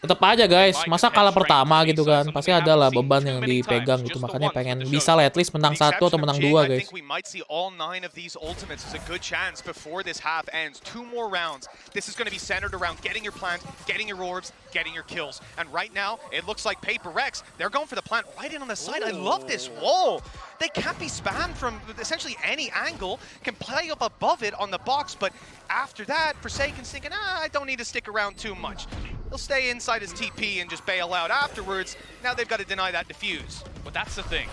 tetap aja, guys. Masa kalah pertama gitu kan, pasti ada lah beban yang dipegang gitu. Makanya pengen bisa lah at least menang 1 atau menang 2, guys. We might see all 9 of these ultimates as a good chance before this half ends. 2 more rounds. This is going to be centered around getting your plant, getting your orbs, getting your kills. And right now, it looks like Paperrex, they're going for the plant right in on the side. I love this wall. They can't be spammed from essentially any angle, can play up above it on the box, but after that, Forsaken's thinking, I don't need to stick around too much. He'll stay inside his TP and just bail out afterwards. Now they've got to deny that defuse. But that's the thing.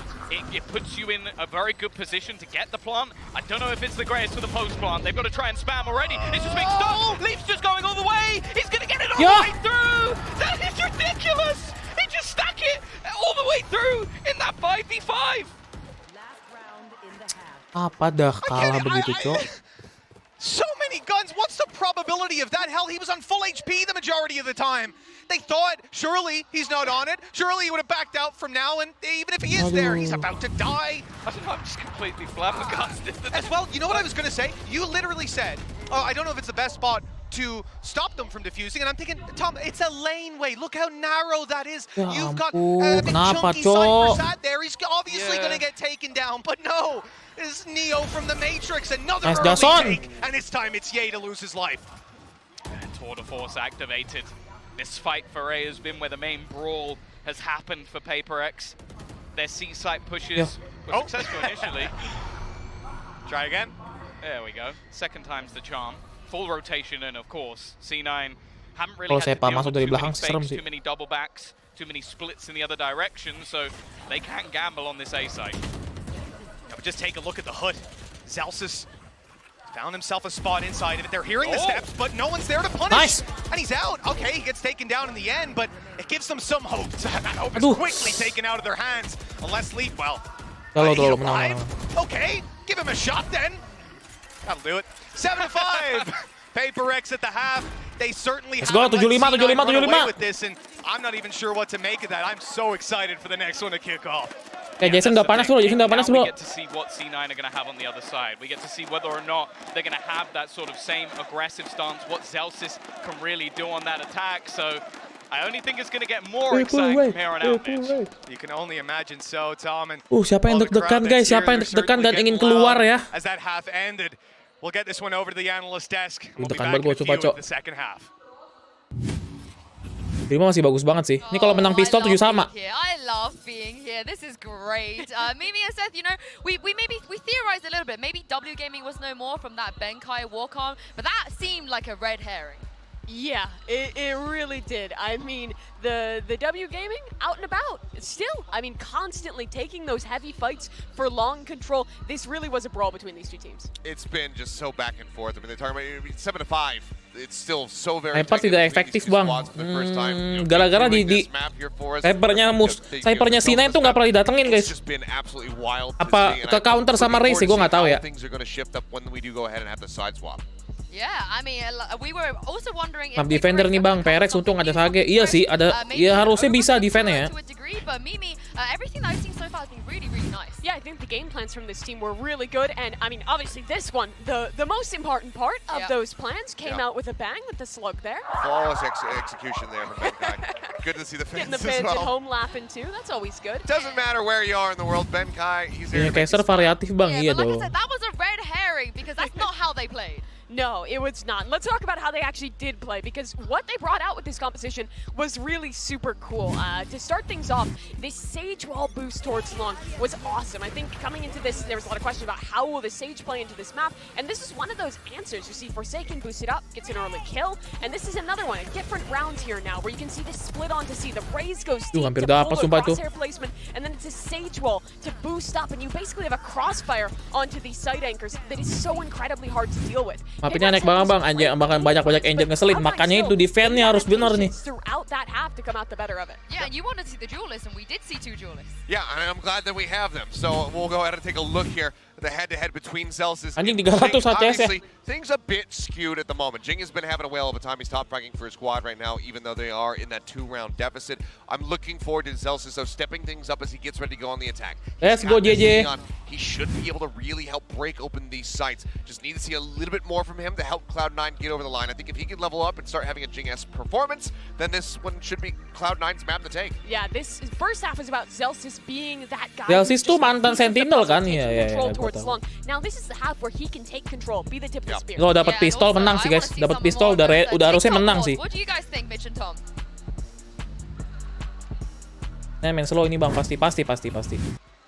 It puts you in a very good position to get the plant. I don't know if it's the greatest for the post plant. They've got to try and spam already. It's just being stuck. Leaf's just going all the way. He's going to get it all the way through. That is ridiculous. He just stuck it all the way through in that 5v5. Apa dah kalah begitu, Cok? So many guns. What's the probability of that? Hell, he was on full HP the majority of the time. They thought, surely he's not on it. Surely he would have backed out from now, and even if he is there, he's about to die. I don't know, I'm just completely flabbergasted. As well, you know what I was going to say? You literally said, I don't know if it's the best spot to stop them from defusing. And I'm thinking, Tom, it's a laneway. Look how narrow that is. Ya You've got ampun, a big kenapa, chunky Cok? Cypher sat there. He's obviously going to get taken down, but no. This is Neo from the Matrix, another Nice, early Jason. take, and this time it's Ye to lose his life. Tour de force activated. This fight for A has been where the main brawl has happened for Paperrex. Their C-site pushes were successful initially. Try again. There we go. Second time's the charm. Full rotation in, of course. C9 haven't really Kalau had to Sepa deal masuk with dari too many belakang serem fakes, sih. too many double backs, too many splits in the other direction, so they can't gamble on this A site. Yeah, but just take a look at the hood. Zelsis found himself a spot inside of it. They're hearing the steps, but no one's there to punish. Nice. And he's out. Okay, he gets taken down in the end, but it gives them some hope. That hope is Aduh. quickly taken out of their hands. Unless Leap, well, Terlalu, he's terlalu, menang, alive. menang. Okay, give him a shot then. That'll do it. 7-5. Paperrex at the half. They certainly Let's haven't go, let 75, C9 run 75. away with this, and I'm not even sure what to make of that. I'm so excited for the next one to kick off. Jason udah panas bro, Jason udah panas Now bro. we get to see what C9 are going to have on the other side. We get to see whether or not they're going to have that sort of same aggressive stance, what Zelsis can really do on that attack. So I only think it's going to get more exciting from here on out, Mitch. You can only imagine so, Tom. And Siapa yang all the deg-degan crowd guys? that's Siapa here, yang they're deg-degan dan certainly ingin getting keluar loud ya? As that half ended, we'll get this one over to the analyst desk. We'll be Deg-degan back in banget a gua, few Cok. with the second half. Prima masih bagus banget sih. Ini kalau menang pistol 7 sama. I love being here. This is great. Mimi and Seth, you know, we theorized a little bit. Maybe W Gaming was no more from that Benkai walk-on, but that seemed like a red herring. Yeah, it really did. I mean, the W Gaming out and about still. I mean, constantly taking those heavy fights for long control. This really was a brawl between these two teams. It's been just so back and forth. I mean, they're talking about 7-5. It's still so very Hyper tidak efektif bang. Gara-gara di Hypernya Sina itu nggak pernah didatengin guys. Apa ke counter sama Raze? Gue nggak tahu ya. Yeah, I mean, we were also wondering if Map defender nih bang, Paperrex untung ada Seagate. Iya sih, ada. Ya harusnya bisa defend ya. To a degree, but Mimi, everything that I've seen so far has been really, really nice. Yeah, I think the game plans from this team were really good, and I mean, obviously this one, the most important part of those plans came out with a bang with the slug there. Flawless execution there from Benkai. Good to see the fans Getting the fans at home laughing too. That's always good. Doesn't matter where you are in the world, Benkai, he's there. Iya, caster variatif bang, iya but like dong. I said, that was a red herring because that's not how they played. No, it was not. Let's talk about how they actually did play, because what they brought out with this composition was really super cool. To start things off, this Sage wall boost towards long was awesome. I think coming into this, there was a lot of question about how will the Sage play into this map, and this is one of those answers. You see Forsaken boost it up, gets an early kill, and this is another one, a different round here now, where you can see this split onto C. The Raze goes deep hampir to dapat pull a sumpah itu. crosshair placement, and then it's a Sage wall to boost up, and you basically have a crossfire onto these site anchors that is so incredibly hard to deal with. Map ini naik banget bang, anjir bakal banyak engine ngeselin. Makanya itu defense-nya harus benar nih. Yeah, and you wanted to see the duelists, and we did see 2 duelists. Yeah, and I'm glad that we have them. So we'll go ahead and take a look here. The head-to-head between Zelsis Anjing and 300 Jing. HTS ya. Obviously, things a bit skewed at the moment. Jing has been having a whale of a time. He's top-ranking for his squad right now, even though they are in that 2-round deficit. I'm looking forward to Zelsis, though, stepping things up as he gets ready to go on the attack. Let's go, JJ. He should be able to really help break open these sites. Just need to see a little bit more from him to help Cloud9 get over the line. I think if he can level up and start having a Jing-esque performance, then this one should be Cloud9's map to take. Yeah, this first half is about Zelsis being that guy. Zelsis tuh mantan Sentinel kan? Iya. Now this is the half where he can take control, be the tip of the spear. Kalau dapat pistol menang sih guys. Dapat pistol udah harusnya menang sih. What do you guys think, Mitch and Tom? Nah, main slow ini bang, pasti.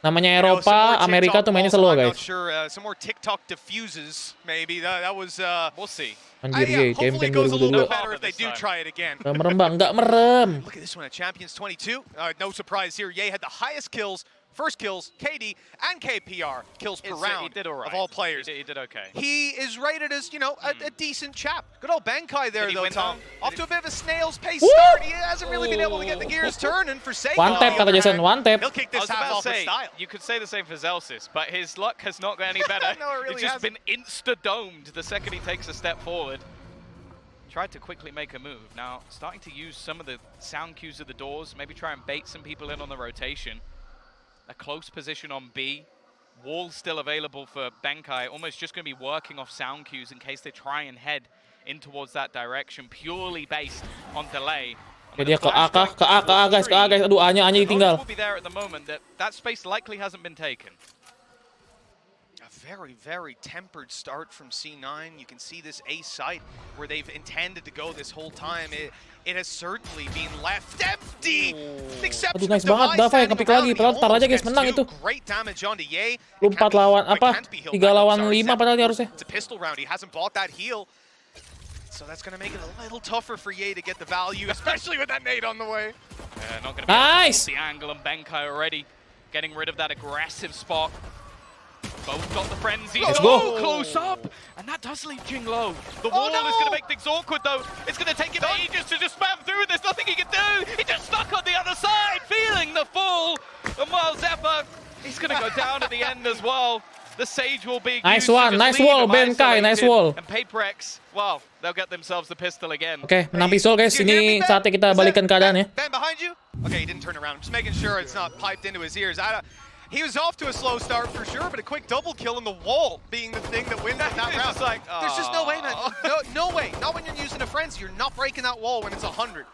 Namanya Eropa, Amerika tuh mainnya slow guys. Some more TikTok diffuses, maybe. That was. We'll see. Anjir, yeah, hopefully it goes a little 2022. bit better if they do try it again. Nggak merem bang, nggak merem. Look at this one at Champions 22. No surprise here. Ye had the highest kills, first kills, KD and KPR kills per round he did all right. of all players. He did okay. He is rated as, you know, a decent chap. Good old Benkai there, though, Tom. Off to a bit of a snail's pace start. He hasn't really been able to get the gears turning for Seagate. One tap kata Jason, one tap. He'll kick I this was half about off to with say, style. you could say the same for Zelsis, but his luck has not got any better. No, it really It's just hasn't. been insta-domed the second he takes a step forward. Tried to quickly make a move. Now, starting to use some of the sound cues of the doors, maybe try and bait some people in on the rotation. A close position on B. Wall still available for Benkai, almost just going to be working off sound cues in case they try and head in towards that direction, purely based on delay. Oke, dia ke A guys. Aduh, A-nya ditinggal. Will be there at the moment. That space likely hasn't been taken. A very, very tempered start from C9. You can see this A site where they've intended to go this whole time. It has certainly been left empty. Aduh, nice banget Dava yang kepik lagi. Padahal tar aja guys, menang itu. Great damage onto Ye. 4 lawan apa? 3 lawan 5 padahal dia harusnya. It's a pistol round. He hasn't bought that heal. So that's going to make it a little tougher for Ye to get the value, especially with that nade on the way. Yeah, not going to be Nice! able to hold the angle, and Benkai already getting rid of that aggressive spot. Both got the frenzy. Let's go. Close up, and that does leave Jing low. The wall is going to make things awkward, though. It's going to take him ages to just spam through. There's nothing he can do. He just stuck on the other side, feeling the fall. And while Zephyr, he's going to go down at the end as well. The Sage will be Nice one, nice wall, Benkai, nice wall. And Paperrex, well, they'll get themselves the pistol again. Oke, menang pistol guys. Ini saatnya kita balikan keadaan ya. Ben behind you? Okay, he didn't turn around. Just making sure it's not piped into his ears. He was off to a slow start for sure, but a quick double kill in the wall being the thing that wins that round. Like, there's just no way, man. No way. Not when you're using a frenzy. You're not breaking that wall when it's 100.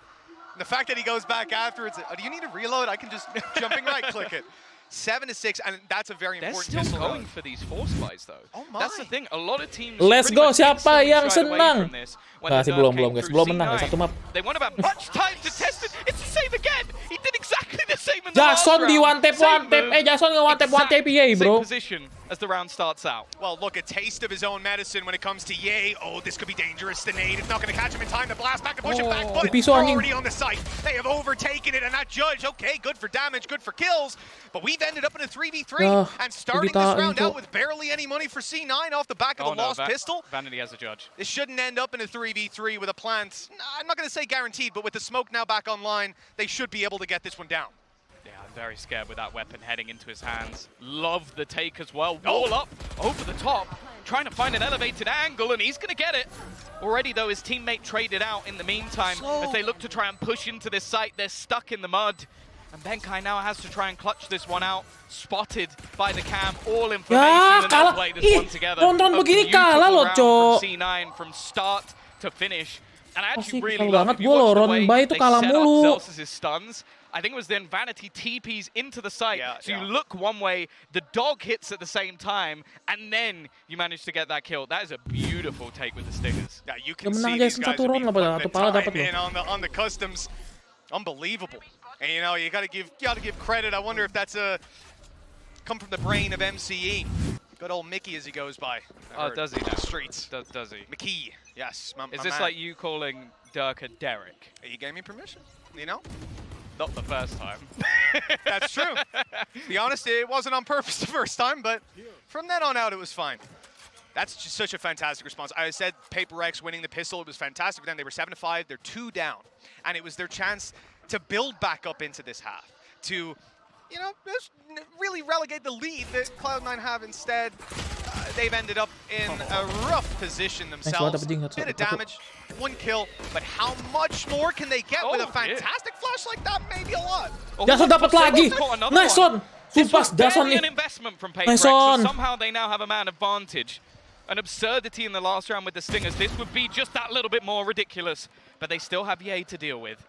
The fact that he goes back after it's, do you need to reload? I can just jumping right click it. 7-6, and that's a very important They're still pistol going for these force buys, though. Oh my. That's the thing. A lot of teams. Let's go. Siapa yang senang? Nah, sih belum guys. Belum menang guys. Satu map. They won't have much time to test it. It's the same again. He did exactly the same in the last Jason round. di one tap. Jason nge one tap EA, bro. Same position as the round starts out. Well, look, a taste of his own medicine when it comes to Ye. Oh, this could be dangerous. The nade, it's not going to catch him in time. The blast back to push him back, but they're already on the site. They have overtaken it, and that judge, okay, good for damage, good for kills, but we've ended up in a 3v3 and starting this round out with barely any money for C9 off the back of the lost pistol. Vanity has a judge. This shouldn't end up in a 3v3 with a plant. I'm not going to say guaranteed, but with the smoke now back online, they should be able to get this one down. Yeah, I'm very scared with that weapon heading into his hands. Love the take as well. Wall up, over the top, trying to find an elevated angle, and he's going to get it. Already, though, his teammate traded out in the meantime. As they look to try and push into this site, they're stuck in the mud. And Benkai now has to try and clutch this one out. Spotted by the cam, all information, and they'll play this one together. Nonton begini kalah loh, Cok. C9 from start to finish. And I actually Pasti really kesel love banget if you gua watch loh, the Ron way Bay they itu kalah set up mulu. Zelsus' stuns. I think it was then Vanity TPs into the site. So you look one way, the dog hits at the same time, and then you manage to get that kill. That is a beautiful take with the stingers. Yeah, you can see these guys are being put in on the customs. Unbelievable. And you know, you gotta give credit. I wonder if that's come from the brain of MCE. Good old Mickey as he goes by. Oh, does he now? Streets. Does he? McKee, yes. Is this like you calling Dirk a Derek? You gave me permission, you know? Not the first time. That's true. To be honest, it wasn't on purpose the first time, but from then on out, it was fine. That's just such a fantastic response. I said Paperrex winning the pistol, it was fantastic for them. They were 7-5, they're 2 down. And it was their chance to build back up into this half, to, you know, just really relegate the lead that Cloud9 have instead. They've ended up in a rough position themselves. Bit of damage, 1 kill, but how much more can they get with a fantastic flash like that? Maybe a lot. Jason dapat lagi. Nice one. Sumpah, Jason nih. An investment from Paperrex, so somehow they now have a man advantage. An absurdity in the last round with the Stingers. This would be just that little bit more ridiculous, but they still have Ye to deal with.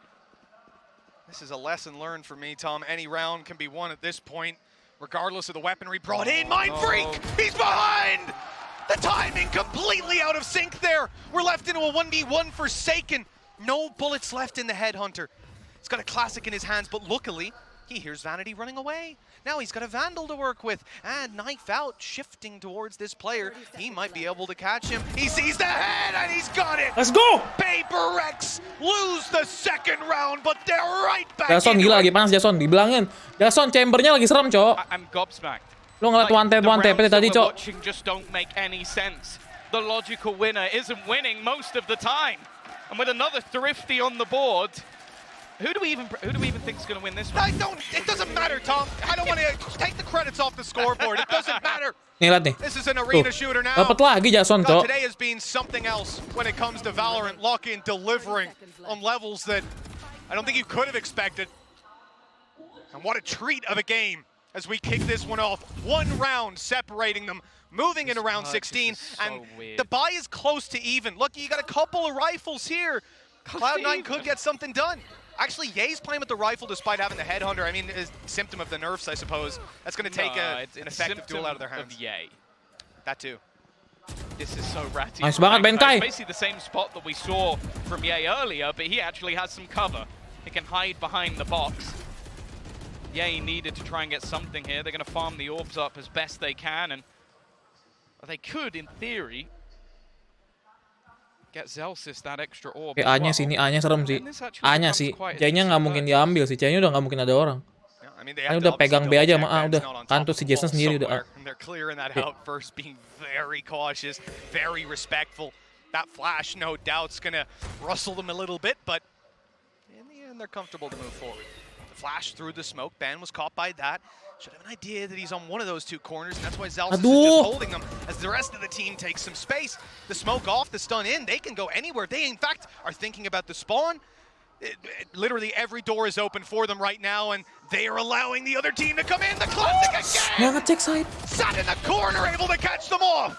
This is a lesson learned for me, Tom. Any round can be won at this point, regardless of the weaponry brought in. Mind Freak, he's behind! The timing completely out of sync there. We're left into a 1v1 Forsaken. No bullets left in the Headhunter. He's got a classic in his hands, but luckily, he hears Vanity running away. Now he's got a Vandal to work with, and Knife Out shifting towards this player. He might be able to catch him. He sees the head, and he's got it! Let's go! Paperrex lose the second round, but they're right back. Jason gila lagi panas, Jason dibilangin. Jason chambernya lagi serem, Cok. I'm gobsmacked. Lo ngeliat one tap tadi, Cok. Just don't make any sense. The logical winner isn't winning most of the time. And with another Thrifty on the board, who do we even think is going to win this one? It doesn't matter, Tom. I don't want to take the credits off the scoreboard. It doesn't matter. Nih, lihat nih. This is an arena shooter now. Dapat lagi Jason, Cok. Today has been something else when it comes to Valorant. Lock-in delivering on levels that I don't think you could have expected. And what a treat of a game as we kick this one off. 1 round separating them, moving into round 16, and the buy is close to even. Look, you got a couple of rifles here. Cloud9 could get something done. Actually, Ye's playing with the rifle despite having the headhunter. I mean, it's a symptom of the nerfs, I suppose. That's going to take an effective duel out of their hands. That too. This is so ratty. Nice banget, Benkai. It's basically the same spot that we saw from Ye earlier, but he actually has some cover. He can hide behind the box. Ye needed to try and get something here. They're going to farm the orbs up as best they can, and they could, in theory, get Zelsis that extra orb. A-nya sini, A-nya serem sih. A-nya sih, J-nya nggak mungkin diambil sih. J-nya udah nggak mungkin ada orang. Kan udah pegang B aja, udah. Kan tuh si Jason sendiri udah. They're clearing that out first, being very cautious, very respectful. That flash, no doubt's gonna rustle them a little bit, but in the end, they're comfortable to move forward. The flash through the smoke. Ben was caught by that. Should have an idea that he's on one of those 2 corners, and that's why Zelsis is just holding them as the rest of the team takes some space. The smoke off, the stun in, they can go anywhere. They, in fact, are thinking about the spawn. Literally every door is open for them right now, and they are allowing the other team to come in. The classic again! Nggak ngecek side. Sat in the corner, able to catch them off.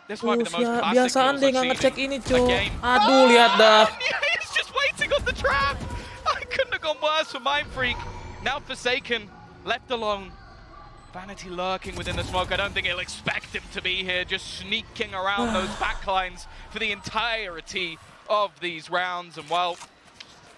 This might be the most classic Biasaan deh nggak ngecek ini, Cok. game. Aduh, lihat dah. He's just waiting on the trap. I couldn't have gone worse for Mind Freak. Now Forsaken, left alone. Vanity lurking within the smoke. I don't think he'll expect him to be here, just sneaking around those backlines for the entirety of these rounds. And well,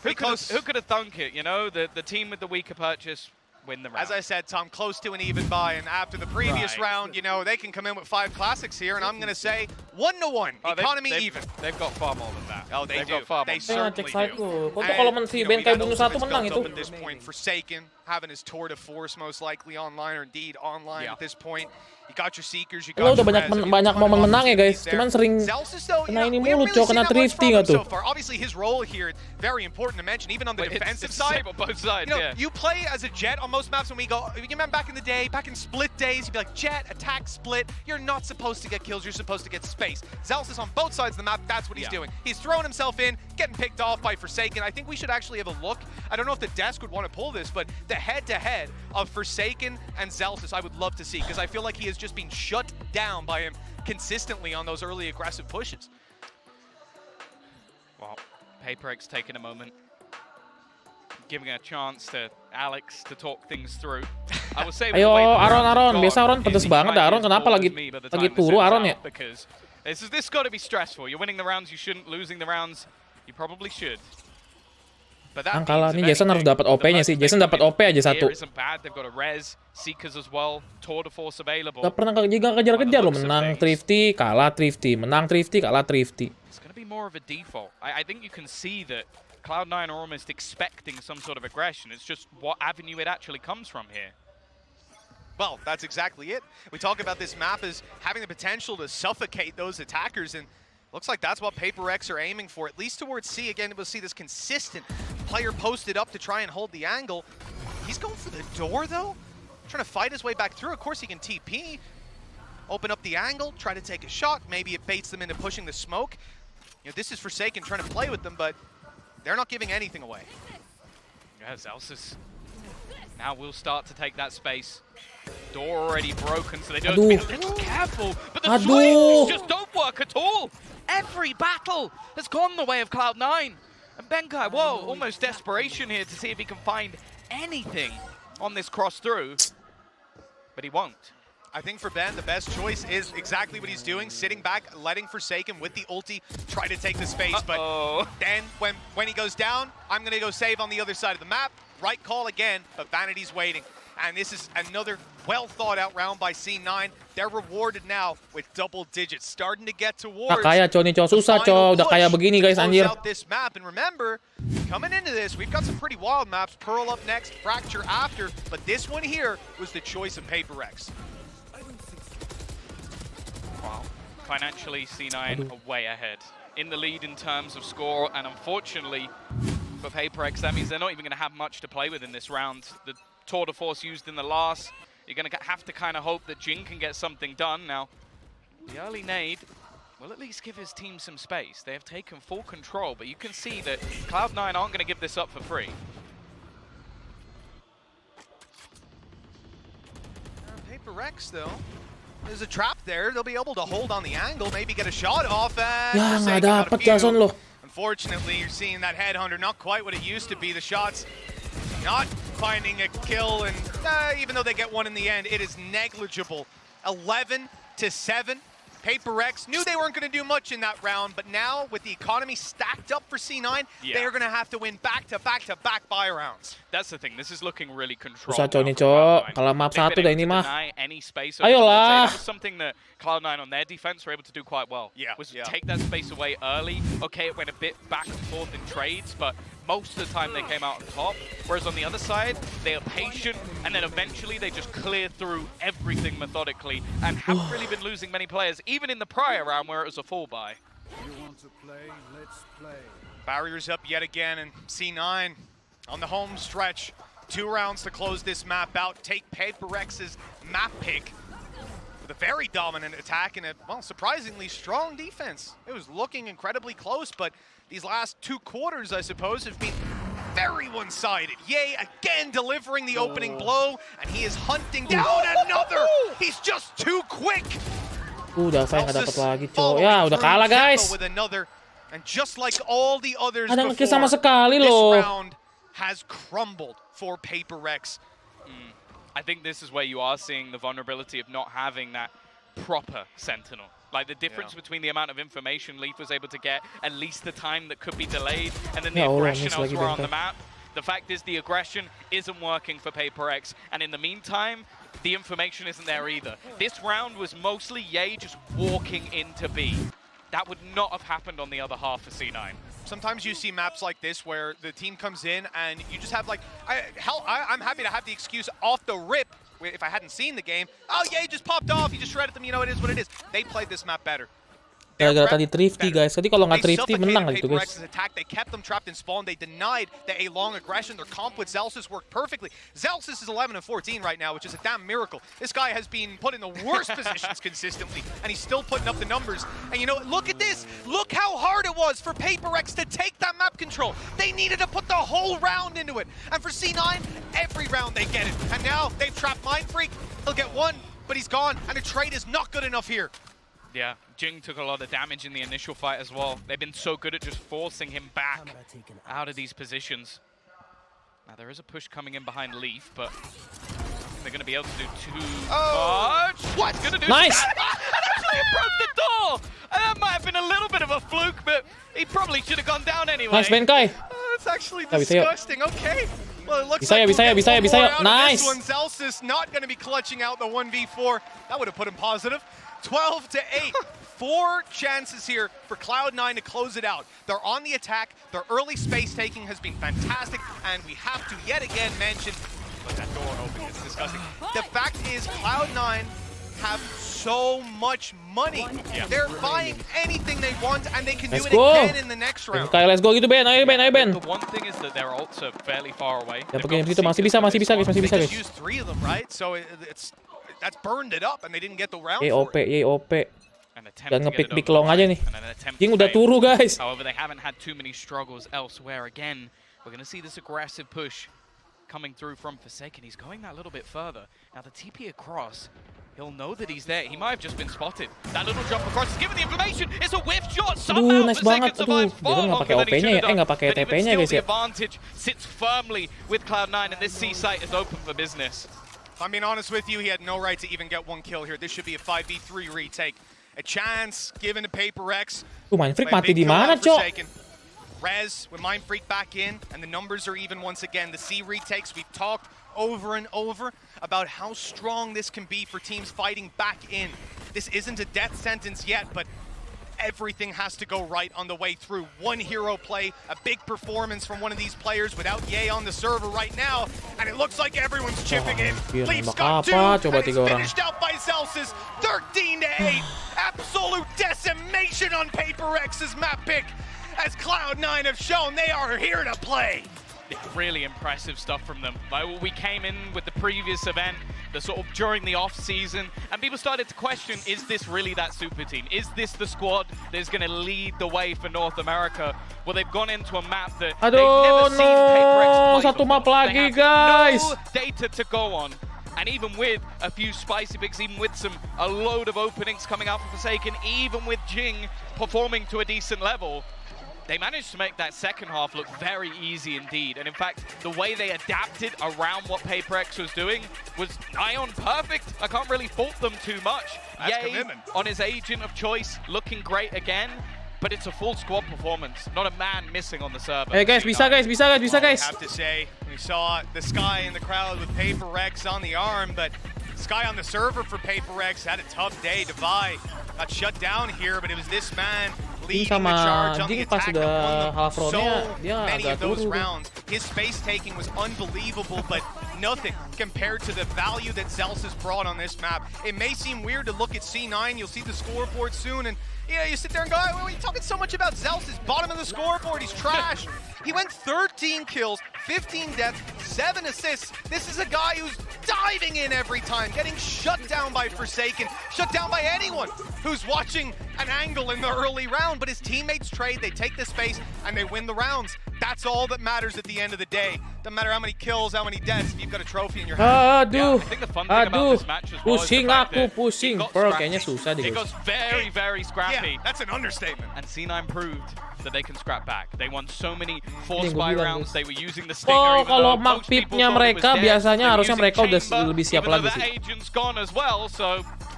who could have thunk it, you know? The team with the weaker purchase win the round. As I said, Tom, close to an even buy, and after the previous round, you know, they can come in with 5 classics here, and I'm going to say 1-1, economy even. They've got far more than that. Oh, they do. Far they more. certainly do. do. Kalau si Benkai bunuh satu menang itu. At this point, Forsaken, having his tour de force most likely online, or indeed online at this point. You got your Seekers, you got Lo udah your banyak momen menang ya guys, cuman sering kena ini mulu, Cok, kena thrifty nggak tuh? Obviously his role here, very important to mention, even on the defensive side. Both sides, you know, you play as a Jet on most maps when we go, you remember back in the day, back in split days, you'd be like, Jet, attack, split, you're not supposed to get kills, you're supposed to get space. Zelsis on both sides of the map, that's what he's doing. He's throwing himself in, getting picked off by Forsaken. I think we should actually have a look. I don't know if the desk would want to pull this, but the head-to-head of Forsaken and Zelsis, I would love to see, because I feel like he has just been shut down by him consistently on those early aggressive pushes. Well, Paperrex taking a moment, giving a chance to Alex to talk things through. I will say. Ayo, Aron, biasa Aron pedes banget. Aron kenapa lagi turu Aron ya? Because this got to be stressful. You're winning the rounds you shouldn't, losing the rounds you probably should. Kan kalah nih, Jason harus dapat OP-nya sih. Jason dapat OP aja satu. Gak pernah kejar-kejar loh, menang thrifty, kalah thrifty, menang thrifty, kalah thrifty. It's going to be more of a default. I think you can see that Cloud9 are almost expecting some sort of aggression. It's just what avenue it actually comes from here. Well, that's exactly it. We talk about this map as having the potential to suffocate those attackers, and looks like that's what Paperrex are aiming for, at least towards C. Again, we'll see this consistent player posted up to try and hold the angle. He's going for the door, though. Trying to fight his way back through. Of course, he can TP. Open up the angle, try to take a shot. Maybe it baits them into pushing the smoke. You know, this is Forsaken trying to play with them, but they're not giving anything away. Yeah, Zelsis now will start to take that space. Door already broken, so they don't be a little careful. But the swings just don't work at all. Every battle has gone the way of Cloud9. And Benkai, whoa, almost desperation here to see if he can find anything on this cross through. But he won't. I think for Ben, the best choice is exactly what he's doing, sitting back, letting Forsaken with the ulti try to take the space. But then when he goes down, I'm going to go save on the other side of the map. Right call again, but Vanity's waiting. And this is another well-thought-out round by C9. They're rewarded now with double digits, starting to get towards kaya, Cok, susah, Cok. Udah kaya begini, guys, anjir. This map. And remember, coming into this, we've got some pretty wild maps. Pearl up next, Fracture after, but this one here was the choice of Paperrex. Wow. Financially, C9 are way ahead. In the lead in terms of score, and unfortunately for Paperrex, that means they're not even going to have much to play with in this round. The tour de force used in the last, you're going to have to kind of hope that Jing can get something done. Now, the early nade will at least give his team some space. They have taken full control, but you can see that Cloud9 aren't going to give this up for free. PaperRex, though. There's a trap there. They'll be able to hold on the angle, maybe get a shot off. And Ya, nggak dapat Jason lo. Unfortunately, you're seeing that headhunter not quite what it used to be. The shots not finding a kill, and even though they get one in the end, it is negligible. 11-7. PaperRex knew they weren't going to do much in that round, but now with the economy stacked up for C9, they are going to have to win back-to-back buy rounds. That's the thing. This is looking really controlled. Susah coy nih cok. Kalah map 1 dah ini mah. Ayolah. That was something that Cloud9 on their defense were able to do quite well. Was take that space away early. Okay, it went a bit back and forth in trades, but most of the time they came out on top. Whereas on the other side, they are patient, and then eventually they just clear through everything methodically and haven't really been losing many players, even in the prior round where it was a full buy. You want to play? Let's play. Barriers up yet again, and C9 on the home stretch. 2 rounds to close this map out. Take PaperRex's map pick with a very dominant attack and a, well, surprisingly strong defense. It was looking incredibly close, but these last 2 quarters, I suppose, have been very one-sided. Yay, again delivering the opening blow, and he is hunting down another! He's just too quick! Udah, saya nggak dapat lagi, cowok. Ya, udah kalah, guys. With another, and just like all the others Ada nge-kill before, sama sekali this loh. round has crumbled for PaperRex. I think this is where you are seeing the vulnerability of not having that proper Sentinel. Like the difference between the amount of information Leaf was able to get, at least the time that could be delayed, and then the aggression elsewhere on the map. The fact is the aggression isn't working for PaperRex, and in the meantime, the information isn't there either. This round was mostly Ye just walking into B. That would not have happened on the other half for C9. Sometimes you see maps like this where the team comes in and you just have like, I'm happy to have the excuse off the rip if I hadn't seen the game. Oh yeah, he just popped off, he just shredded them, you know, it is what it is. They played this map better. Gara-gara tadi thrifty guys, tadi kalau nggak thrifty menang gitu guys. Attack. They kept them trapped in spawn. They denied the A-long aggression. Their comp with Zelsis worked perfectly. Zelsis is 11-14 right now, which is a damn miracle. This guy has been put in the worst positions consistently, and he's still putting up the numbers. And you know, look at this. Look how hard it was for PaperRex to take that map control. They needed to put the whole round into it. And for C9, every round they get it. And now they've trapped Mindfreak. He'll get one, but he's gone, and a trade is not good enough here. Yeah, Jing took a lot of damage in the initial fight as well. They've been so good at just forcing him back out of these positions. Now there is a push coming in behind Leaf, but they're going to be able to do too much. What's going to do? Nice! And actually it broke the door! And that might have been a little bit of a fluke, but he probably should have gone down anyway. Nice, Benkai. That's actually disgusting. Okay. Well, it looks Bisa like ya. Nice. This one, Zelsis not going to be clutching out the 1v4. That would have put him positive. 12-8. 4 chances here for Cloud9 to close it out. They're on the attack. Their early space taking has been fantastic, and we have to yet again mention, but that door open is disgusting. The fact is Cloud9 have so much money. They're buying anything they want, and they can do it again in the next round. Benkai, let's go gitu Ben. Ayo Ben, ayo Ben. The one thing is that their ults are fairly far away. Ya pakai gitu masih bisa guys, masih bisa They guys. just used 3 of them, right? So that's burned it up, and they didn't get the round. OP. An attempt Jangan to get it ngepick-pick over the long aja line, nih. and an attempt Jing to udah fail. turu guys. However, they haven't had too many struggles elsewhere. Again, we're going to see this aggressive push coming through from Forsaken. He's going that little bit further. Now the TP across, he'll know that he's there. He might have just been spotted. That little jump across is given the information. It's a whiff shot. Somehow nice banget. Forsaken survives Dia far kan nggak longer pakai than he OP-nya should ya. have done. Nggak pakai But even TP-nya still, guys the ya. advantage sits firmly with Cloud9, and this C site is open for business. If I'm being honest with you, he had no right to even get 1 kill here. This should be a 5v3 retake. A chance given to PaperRex. Mindfreak mati di mana, Cok? Rez with Mindfreak back in, and the numbers are even once again. The C retakes, we've talked over and over about how strong this can be for teams fighting back in. This isn't a death sentence yet, but everything has to go right on the way through. One hero play, a big performance from one of these players without Ye on the server right now, and it looks like everyone's chipping in. Leaf's got 2, and it's finished out by Zelsis, 13-8. Absolute decimation on PaperRex's map pick, as Cloud9 have shown they are here to play. Really impressive stuff from them. Like, we came in with the previous event, the sort of during the off season, and people started to question, is this really that super team? Is this the squad that is going to lead the way for North America? Well, they've gone into a map that they've never seen PaperRex play satu map before. lagi, They have guys. no data to go on, And even with a few spicy picks, even with a load of openings coming out from Forsaken, even with Jing performing to a decent level, they managed to make that second half look very easy indeed. And in fact, the way they adapted around what Paperrex was doing was nigh on perfect. I can't really fault them too much. That's Yay, commitment. on his agent of choice, looking great again. But it's a full squad performance, not a man missing on the server. Hey guys, bisa guys, bisa guys, bisa Well, guys. I have to say, we saw the Sky in the crowd with Paperrex on the arm, but Sky on the server for Paperrex had a tough day. Divide got shut down here, but it was this man leading the sama charge on the Jing pas attack that udah won them half round-nya, so dia many agak of those turun. rounds. His space taking was unbelievable, but nothing compared to the value that Zels has brought on this map. It may seem weird to look at C9, you'll see the scoreboard soon, and you sit there and go, oh, you're talking so much about Zels, he's bottom of the scoreboard, he's trash. He went 13 kills, 15 deaths, 7 assists. This is a guy who's diving in every time, getting shut down by Forsaken, shut down by anyone who's watching an angle in the early round, but his teammates trade, they take the space, and they win the rounds. That's all that matters at the end of the day. Doesn't matter how many kills, how many deaths, if you've got a trophy in your hand. Aduh, I think the fun thing about this match as well is the pusing fact aku, that pusing. it got Bro, scrappy. kayaknya susah deh It guys. goes very, very scrappy. Yeah, that's an understatement. And C9 proved that they can scrap back. They won so many 4 Ini gua spy bilang, rounds. guys. They were using the stinger. Oh, even kalau though mark most people pipnya thought it was mereka dead. biasanya They were harusnya using mereka udah chamber, lebih siap even though lagi that sih. agent's gone as well. So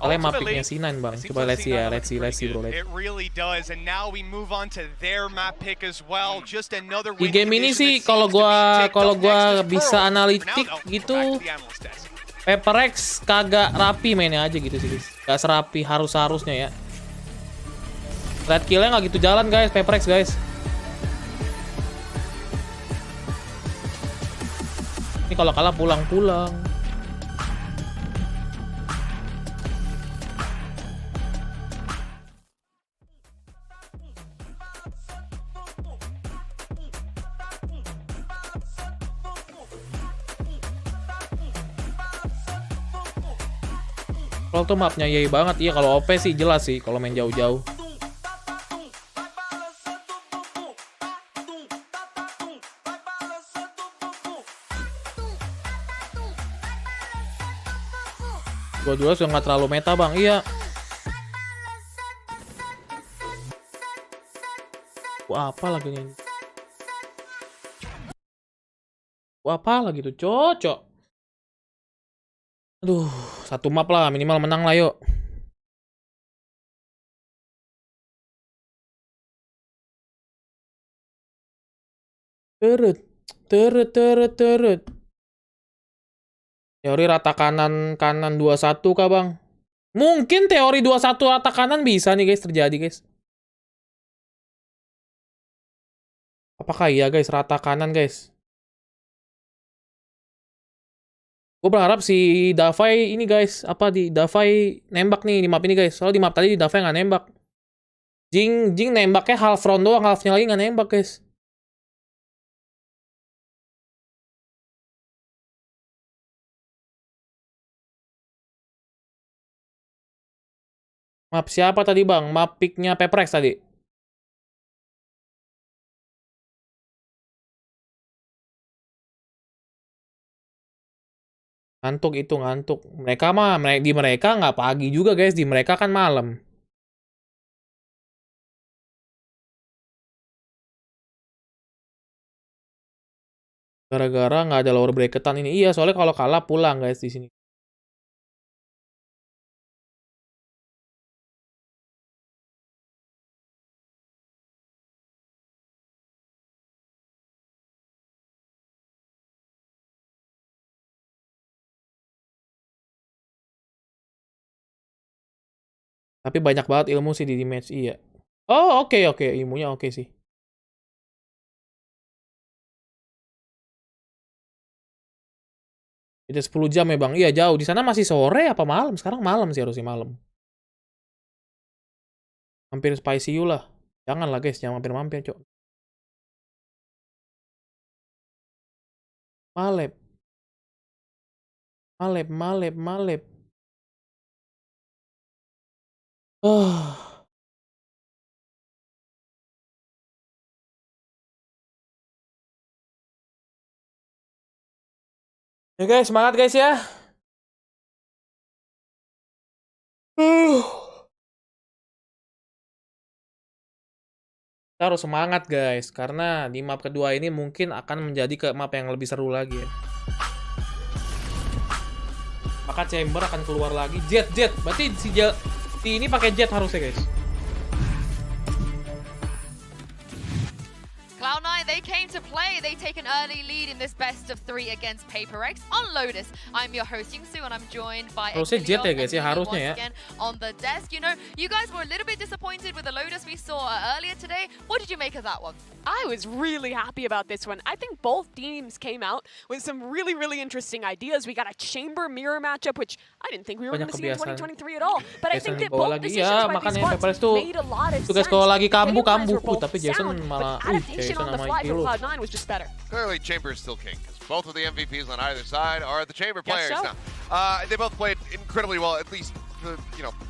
Soalnya map ultimately, picknya C9 bang. it seems Coba like let's see ya, C9 let's see bro. Let's. It really does, and now we move on to their map pick as well. Just another Di win game ini condition sih that kalau seems to be ticked gua up next is bisa Pearl. analitik For now, though, gitu, back to the analyst desk. Paperrex kagak rapi mainnya aja gitu sih guys. Gak serapi harusnya ya. Red kill-nya nggak gitu jalan guys, Paperrex guys. Ini kalau kalah pulang-pulang. Kalau tuh mapnya yay banget, iya kalau OP sih jelas sih kalau main jauh-jauh. Gua juga sudah nggak terlalu meta bang, iya. Wah apa lagi ini? Wah apa lagi tuh cocok. Aduh, satu map lah minimal menang lah yuk. Terut. Teori rata kanan 21 kah bang? Mungkin teori 21 rata kanan bisa nih guys terjadi guys. Apakah iya guys rata kanan guys? Gue berharap si Davai ini guys, apa di Davai nembak nih di map ini guys. Soalnya di map tadi di Davai nggak nembak. Jing nembaknya half round doang, halfnya lagi nggak nembak guys. Map siapa tadi bang? Map picknya Paperrex tadi. Ngantuk itu ngantuk. Mereka mah di mereka nggak pagi juga guys, di mereka kan malam. Gara-gara nggak ada lower bracketan ini. Iya, soalnya kalau kalah pulang guys di sini. Tapi banyak banget ilmu sih di match, iya. Oh, oke. Ilmunya oke sih. Beda 10 jam ya, Bang. Iya, jauh. Di sana masih sore apa malam? Sekarang malam sih harusnya malam. Hampir spicy you lah. Janganlah guys, jangan mampir-mampir, Cok. Malep. Ya guys, semangat guys ya. Kita harus semangat guys, karena di map kedua ini mungkin akan menjadi ke map yang lebih seru lagi ya. Maka chamber akan keluar lagi. Jet. Berarti si ini pakai jet harusnya guys. Cloud9, they came to play. They take an early lead in this best of 3 against Paperrex on Lotus. I'm your host, Yingsu, and I'm joined by Harusnya jet ya Evangelion guys ya, harusnya ya. again on the desk. You know, you guys were a little bit disappointed with the Lotus we saw earlier today. What did you make of that one? I was really happy about this one. I think both teams came out with some really, really interesting ideas. We got a chamber mirror matchup, which I didn't think we were going to see in 2023 at all. But I think that both decisions by these squads made a lot of sense. Kalau lagi kambuh, tapi Jason malah adaptation on the fly for Cloud9 was just better. Clearly, Chamber is still king, because both of the MVPs on either side are the Chamber players so. now. They both played incredibly well, at least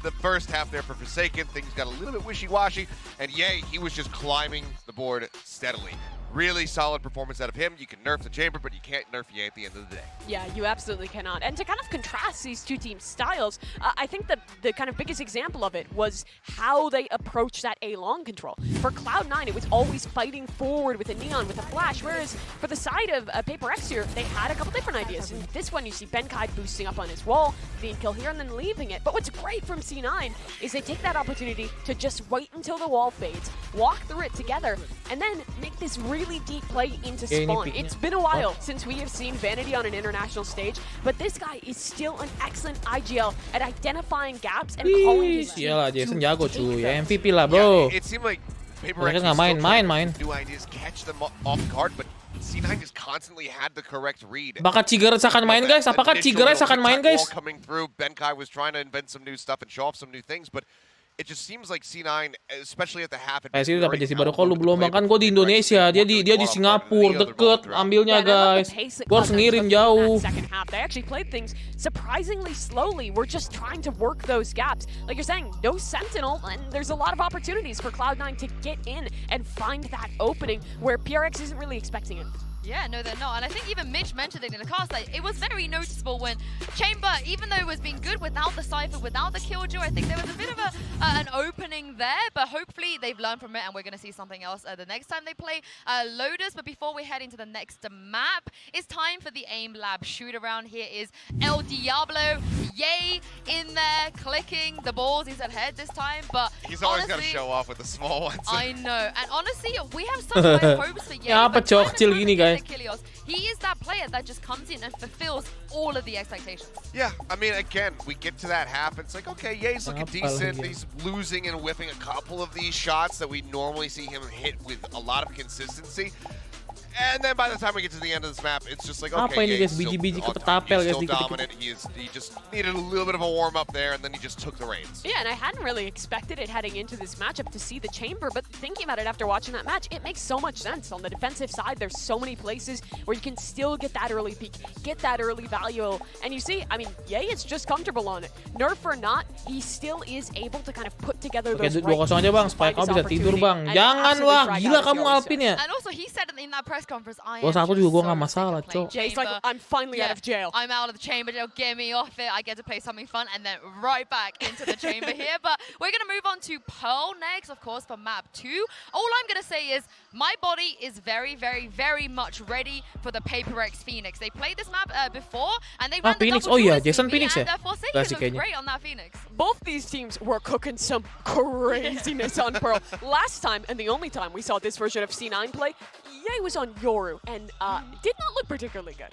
the first half there for Forsaken. Things got a little bit wishy-washy, and Ye, he was just climbing the board steadily. Really solid performance out of him. You can nerf the Chamber, but you can't nerf Ye at the end of the day. Yeah, you absolutely cannot. And to kind of contrast these two team styles, I think the kind of biggest example of it was how they approach that A-long control. For Cloud9, it was always fighting forward with a Neon, with a Flash, whereas for the side of Paperrex here, they had a couple different ideas. In this one, you see Benkai boosting up on his wall, being kill here, and then leaving it. But what's great from C9 is they take that opportunity to just wait until the wall fades, walk through it together, and then make this really deep play into spawn. It's been a while since we have seen Vanity on an international stage, but this guy is still an excellent IGL at identifying gaps and calling his team. Iyalah, Jason jago cuy. MVP lah, bro. Yeah, it seemed like Paperrex Mereka nggak main. new ideas catch them off guard, but C9 just constantly had the correct read. Apakah Cigarettes akan main guys? Apakah Cigarettes akan main guys? Coming through, Benkai was trying to invent some new stuff and show off some new things, but it just seems like C9, especially at the half. Sini dapat Jesse baru kalau lu belum makan gue di Indonesia, dia di Singapura, deket ambilnya guys. Gue harus ngirim jauh. They actually played things surprisingly slowly. We're just trying to work those gaps. Like you're saying, no Sentinel, and there's a lot of opportunities for Cloud9 to get in and find that opening where PRX isn't really expecting it. Yeah, no, they're not. And I think even Mitch mentioned it in the cast, like, it was very noticeable when Chamber, even though it was being good without the Cypher, without the Killjoy, I think there was a bit of an opening there, but hopefully they've learned from it and we're going to see something else the next time they play Lotus. But before we head into the next map, it's time for the AIM Lab shoot-around. Here is El Diablo, Ye in there, clicking the balls. He's ahead this time, but he's always got to show off with the small ones. I know. And honestly, we have such high hopes for Ye. Ya apa cokcil gini guys. He is that player that just comes in and fulfills all of the expectations. Yeah, I mean, again, we get to that half, and it's like, okay, Ye's looking decent. He's losing and whiffing a couple of these shots that we normally see him hit with a lot of consistency. And then by the time we get to the end of this map, it's just like, okay, guys, biji-biji kepetapel guys, still dominant. He just needed a little bit of a warm-up there, and then he just took the reins. Yeah, and I hadn't really expected it heading into this matchup to see the Chamber, but thinking about it after watching that match, it makes so much sense. On the defensive side, there's so many places where you can still get that early peak, get that early value, and you see, I mean, Ye is just comfortable on it. Nerf or not, he still is able to kind of put together those right 2-0 aja bang, supaya kamu bisa tidur bang. Jangan wah, gila kamu Alpin ya. And also he said in that press conference, aku juga gue nggak masalah, cok. He's like, I'm finally out of jail. I'm out of the chamber jail. Get me off it. I get to play something fun, and then right back into the chamber here. But we're gonna move on to Pearl next, of course, for map 2. All I'm gonna say is my body is very, very, very much ready for the Paperrex Phoenix. They played this map before, and they ran the Phoenix. double Oh iya, duels Jason TV, Phoenix ya. and Forsaken was great on that Phoenix. Both these teams were cooking some craziness on Pearl. Last time, and the only time we saw this version of C9 play, Ye was on Yoru, and did not look particularly good.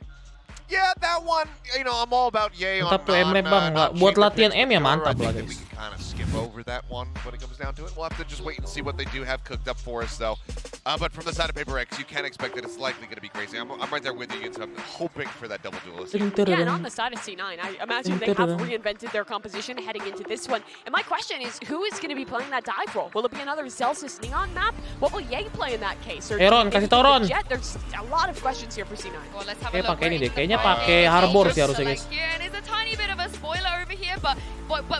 Yeah, that one, you know, I'm all about Ye on Mantap tuh M bang, buat latihan M ya mantap lah guys. We can kind of skip over that one when it comes down to it. We'll have to just wait and see what they do have cooked up for us, though. But from the side of Paperrex, you can expect that it's likely going to be crazy. I'm right there with you, so I'm hoping for that double duelist. Yeah, and on the side of C9, I imagine they have reinvented their composition heading into this one. And my question is, who is going to be playing that dive role? Will it be another Celsius Neon map? What will Ye play in that case? Or Ron, kasih tau Ron. There's a lot of questions here for C9. Well, let's have a look. Pakai ini deh, kayaknya pakai Harbor sih harusnya guys. And it's a tiny bit of a spoiler over here, but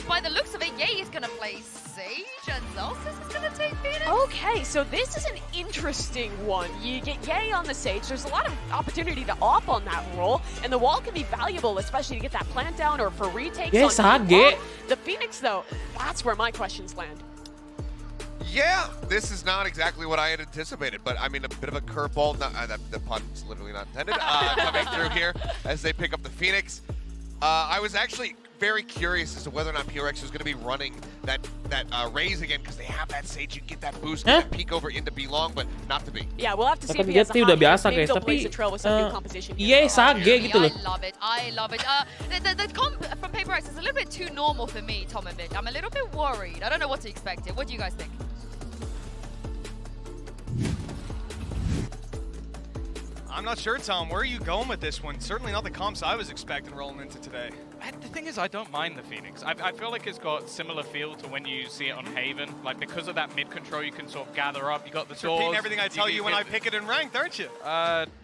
by the looks of it, Ye is going to play Sage, and Celsius is going to take Phoenix. Okay, so this is an interesting one. You get Ye on the Sage. There's a lot of opportunity to op on that roll, and the wall can be valuable, especially to get that plant down or for retakes on Saget. the Phoenix, though, that's where my questions land. Yeah, this is not exactly what I had anticipated, but I mean, a bit of a curveball. The pun's literally not intended. Coming through here as they pick up the Phoenix. I was actually very curious as to whether or not PRX was going to be running that raise again, because they have that Sage, you get that boost, that peek over into B long, but not to be. Yeah, we'll have to see if he dia has a udah hot biasa hand. Maybe guys, they'll tapi blaze a trail with some new composition here. iya Seagate gitu loh. I love it. I love it. The comp from Paperrex is a little bit too normal for me, Tom and Vic. I'm a little bit worried. I don't know what to expect here. What do you guys think? I'm not sure, Tom. Where are you going with this one? Certainly not the comps I was expecting rolling into today. The thing is, I don't mind the Phoenix. I feel like it's got similar feel to when you see it on Haven. Like, because of that mid control, you can sort of gather up. You got the doors. Repeating everything I tell you when I pick it in ranked, aren't you?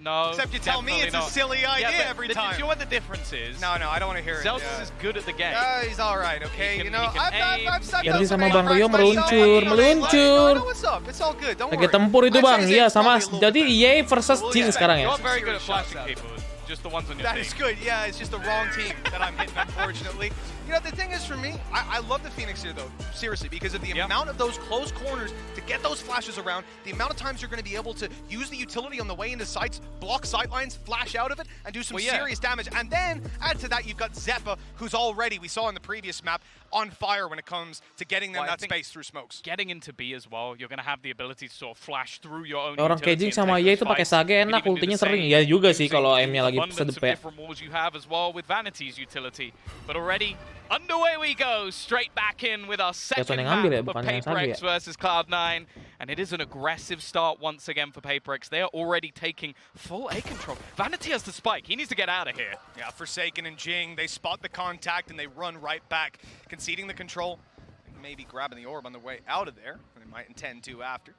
No. Except you tell me it's not. a silly idea every time. Do you know what the difference is? No, I don't want to hear it. Celsius is good at the game. He's all right, okay? He can I've said Ganti those sama many Bang Rio times myself. meluncur. No, what's up? It's all good. Don't Lagi worry. tempur itu I'd Bang, say iya it's sama. probably a little Jadi bit EA versus Jing sekarang ya. You're very good at flashing people. Just the ones on your That team. is good. Yeah, it's just the wrong team that I'm hitting, unfortunately. You know, the thing is for me, I love the Phoenix here, though, seriously, because of the amount of those close corners to get those flashes around, the amount of times you're going to be able to use the utility on the way into sites, block sightlines, flash out of it, and do some serious damage. And then, add to that, you've got Zeppa, who's already, we saw in the previous map, on fire when it comes to getting them that space through smokes. Getting into B as well, you're going to have the ability to sort of flash through your own Orang kayak Jing sama EA itu pakai Sage enak, ultinya sering. Ya juga sih kalau aimnya lagi sedep. Walls you have as well with Vanity's utility, but already underway we go, straight back in with our second map of Paperrex versus Cloud9, and it is an aggressive start once again for Paperrex. They are already taking full A control. Vanity has the spike, he needs to get out of here. Yeah, Forsaken and Jing, they spot the contact and they run right back, conceding the control, and maybe grabbing the orb on the way out of there, and they might intend to after.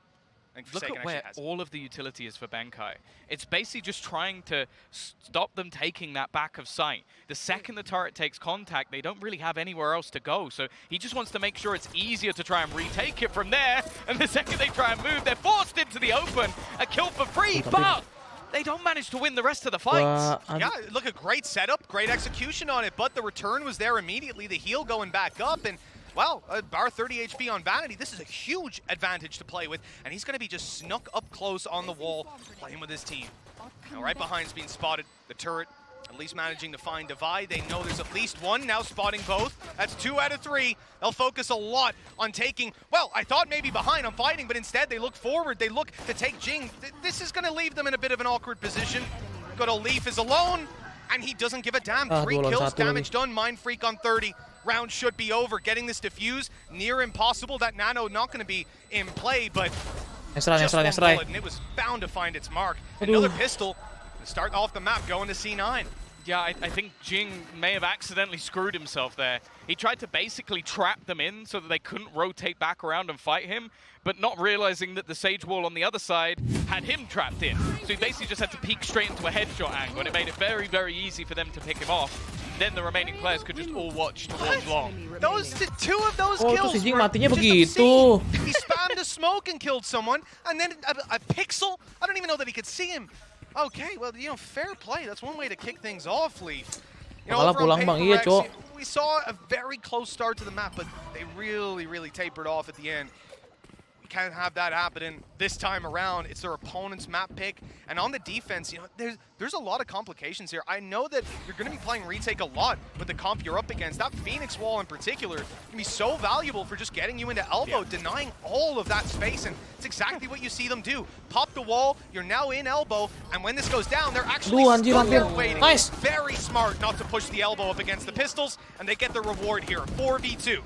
Look at where all of the utility is for Benkai. It's basically just trying to stop them taking that back of sight. The second the turret takes contact, they don't really have anywhere else to go. So he just wants to make sure it's easier to try and retake it from there. And the second they try and move, they're forced into the open. A kill for free, but they don't manage to win the rest of the fights. Yeah, look, a great setup, great execution on it, but the return was there immediately. The heal going back up, and well, bar 30 HP on Vanity. This is a huge advantage to play with, and he's going to be just snuck up close on the wall, playing with his team. Now, right behind's being spotted. The turret, at least managing to find Divide. They know there's at least one, now spotting both. That's 2 out of 3. They'll focus a lot on taking, well, I thought maybe behind on fighting, but instead they look forward. They look to take Jing. This is going to leave them in a bit of an awkward position. Good old Leaf is alone, and he doesn't give a damn. 3 kills, damage done, Mind Freak on 30. Round should be over. Getting this defuse, near impossible. That nano not going to be in play, but just one bullet, and it was bound to find its mark. Another pistol to start off the map, going to C9. Yeah, I think Jing may have accidentally screwed himself there. He tried to basically trap them in so that they couldn't rotate back around and fight him, but not realizing that the Sage Wall on the other side had him trapped in. So he basically just had to peek straight into a headshot angle, and it made it very, very easy for them to pick him off. Then the remaining players could just all watch towards long. Those 2 of those kills si Jing were matinya just begitu. obscene. He spammed a smoke and killed someone, and then a pixel. I don't even know that he could see him. Okay, well, you know, fair play. That's one way to kick things off, Leaf. You know, over on Paperrex, we saw a very close start to the map, but they really, really tapered off at the end. We can't have that happening this time around. It's their opponent's map pick, and on the defense, you know, there's a lot of complications here. I know that you're going to be playing retake a lot with the comp you're up against. That Phoenix wall in particular can be so valuable for just getting you into elbow, denying all of that space, and it's exactly what you see them do. Pop the wall, you're now in elbow, and when this goes down, they're actually stuck there waiting. Nice. Very smart not to push the elbow up against the pistols, and they get the reward here, 4v2.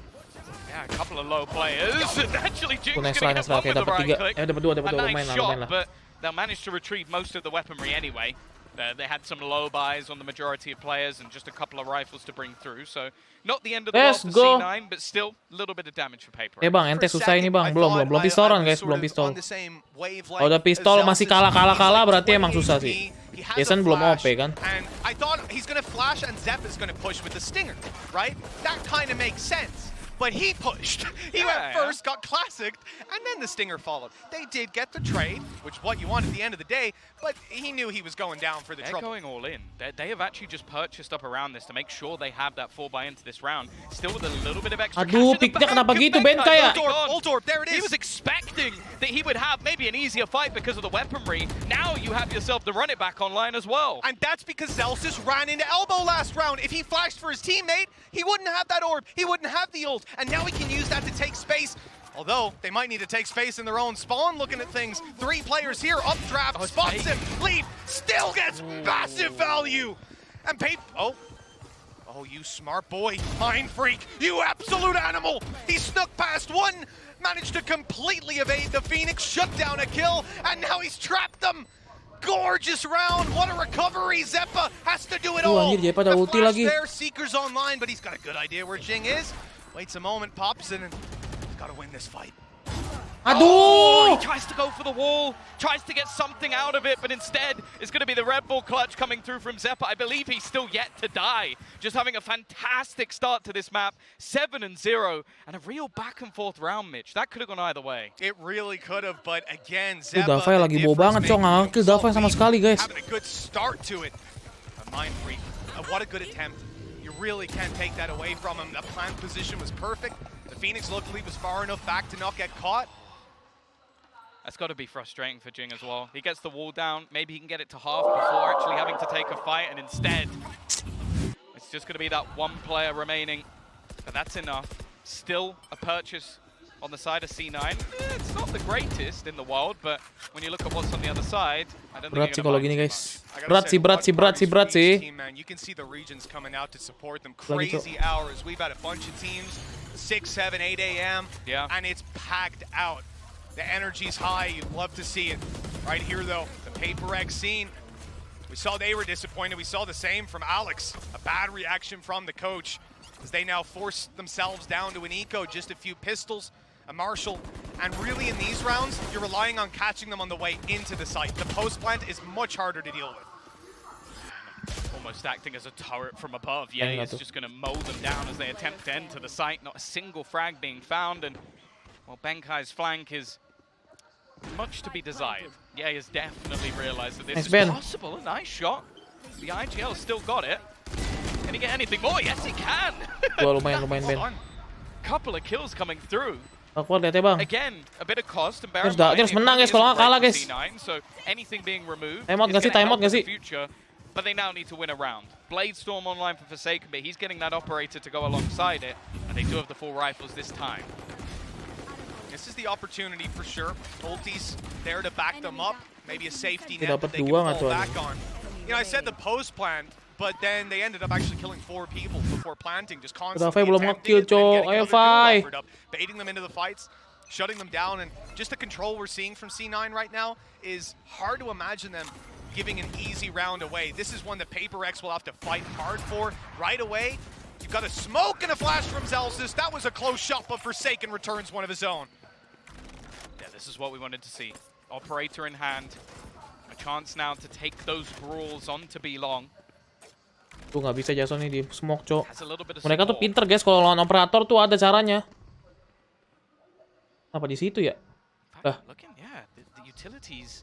Yeah, a couple of low players. Actually, Jing's going Nice to line, get one with the right click. dapat dua, A nice lumayan shot, lah. but they'll manage to retrieve most of the weaponry anyway. They had some low buys on the majority of players and just a couple of rifles to bring through. So not the end of the world for C9, but still a little bit of damage for Paper. Bang, ente susah ini Bang. Belum pistolan guys, belum pistol. Kalau udah pistol masih kalah berarti emang susah sih. Jason belum OP kan. And I thought he's going to flash and Zep is going to push with the stinger, right? That kind of makes sense. but he pushed. He went first, got classicked, and then the stinger followed. They did get the trade, which is what you want at the end of the day, but he knew he was going down for the They're trouble. going all in. They have actually just purchased up around this to make sure they have that 4-buy into this round. Still with a little bit of extra cash Aduh, in the picknya bank. kenapa gitu, Ben, kayak? Old Orb, there it is. He was expecting that he would have maybe an easier fight because of the weaponry. Now you have yourself to run it back online as well. And that's because Zelsis ran into elbow last round. If he flashed for his teammate, he wouldn't have that orb. He wouldn't have the ult. And now he can use that to take space. Although, they might need to take space in their own spawn. Looking at things, 3 players here, updraft, spots him, lead, still gets massive value. And Oh, you smart boy, mind freak, you absolute animal. He snuck past one, managed to completely evade the Phoenix, shut down a kill, and now he's trapped them. Gorgeous round, what a recovery. Zeppa has to do it all. Anjir, Zeppa ada The ulti flash lagi. there, Seeker's online, but he's got a good idea where Jing is. Waits a moment, pops in, and he's got to win this fight. Aduh! He tries to go for the wall, tries to get something out of it, but instead it's going to be the Red Bull clutch coming through from Zeppa. I believe he's still yet to die. Just having a fantastic start to this map, 7-0, and a real back and forth round, Mitch. That could have gone either way. It really could have, but again, Zeppa, Davai lagi bow banget, Cok. Nggak ngerti Davai sama sekali, guys. having a good start to it. A mind freak. What a good attempt. You really can't take that away from him. The plant position was perfect. The Phoenix luckily was far enough back to not get caught. That's got to be frustrating for Jing as well. He gets the wall down, maybe he can get it to half before actually having to take a fight, and instead, it's just going to be that one player remaining. But that's enough. Still a purchase on the side of C9. It's not the greatest in the world, but when you look at what's on the other side, I don't Berat think sih you're kalau going to gini, mind guys. I gotta Berat say, sih, berat what sih, berat sih, parties berat for each sih. team, man. You can see the regions coming out to support them. Lagi, Cok. Crazy hours. We've had a bunch of teams, 6, 7, 8 a.m. Yeah. And it's packed out. The energy's high. You'd love to see it. Right here, though, the Paperrex scene. We saw they were disappointed. We saw the same from Alex. A bad reaction from the coach as they now force themselves down to an eco, just a few pistols, a Marshall. And really in these rounds, you're relying on catching them on the way into the site. The post plant is much harder to deal with. almost acting as a turret from above. Yeah, it's just going to mow them down as they attempt to enter the site. Not a single frag being found, and well, Benkai's flank is much to be desired. Yeah, he has definitely realized that this is possible. A nice shot. The IGL still got it. Can he get anything more? Yes, he can. Lumayan, Ben. Couple of kills coming through. Akuat lihat ya, Bang. Again, a bit of cost and bear in Dia mind, harus menang, guys. Kalau nggak kalah, guys. C9, so anything being removed Timeout nggak sih? Timeout nggak sih? future, but they now need to win a round. Bladestorm online for Forsaken, but he's getting that operator to go alongside it, and they do have the full rifles this time. This is the opportunity for sure. Ulti's there to back them up. Maybe a safety net Dapat that they can dua nggak fall tuh? back on. You know, I said the post plant, but then they ended up actually killing 4 people before planting, just constantly Vai belum attempting nge-kill, it, then Cok. getting Ayo, another duo Vai. offered up, baiting them into the fights, shutting them down, and just the control we're seeing from C9 right now is hard to imagine them giving an easy round away. This is one that Paperrex will have to fight hard for right away. You've got a smoke and a flash from Zelsis. That was a close shot, but Forsaken returns one of his own. Yeah, this is what we wanted to see. Operator in hand. A chance now to take those brawls onto B-Long. Tuh nggak bisa Jason nih di smoke, Cok. Has a little bit of Mereka tuh support. pinter, guys. Kalau lawan operator tuh ada caranya. Apa di situ ya? In fact, looking, yeah, the utilities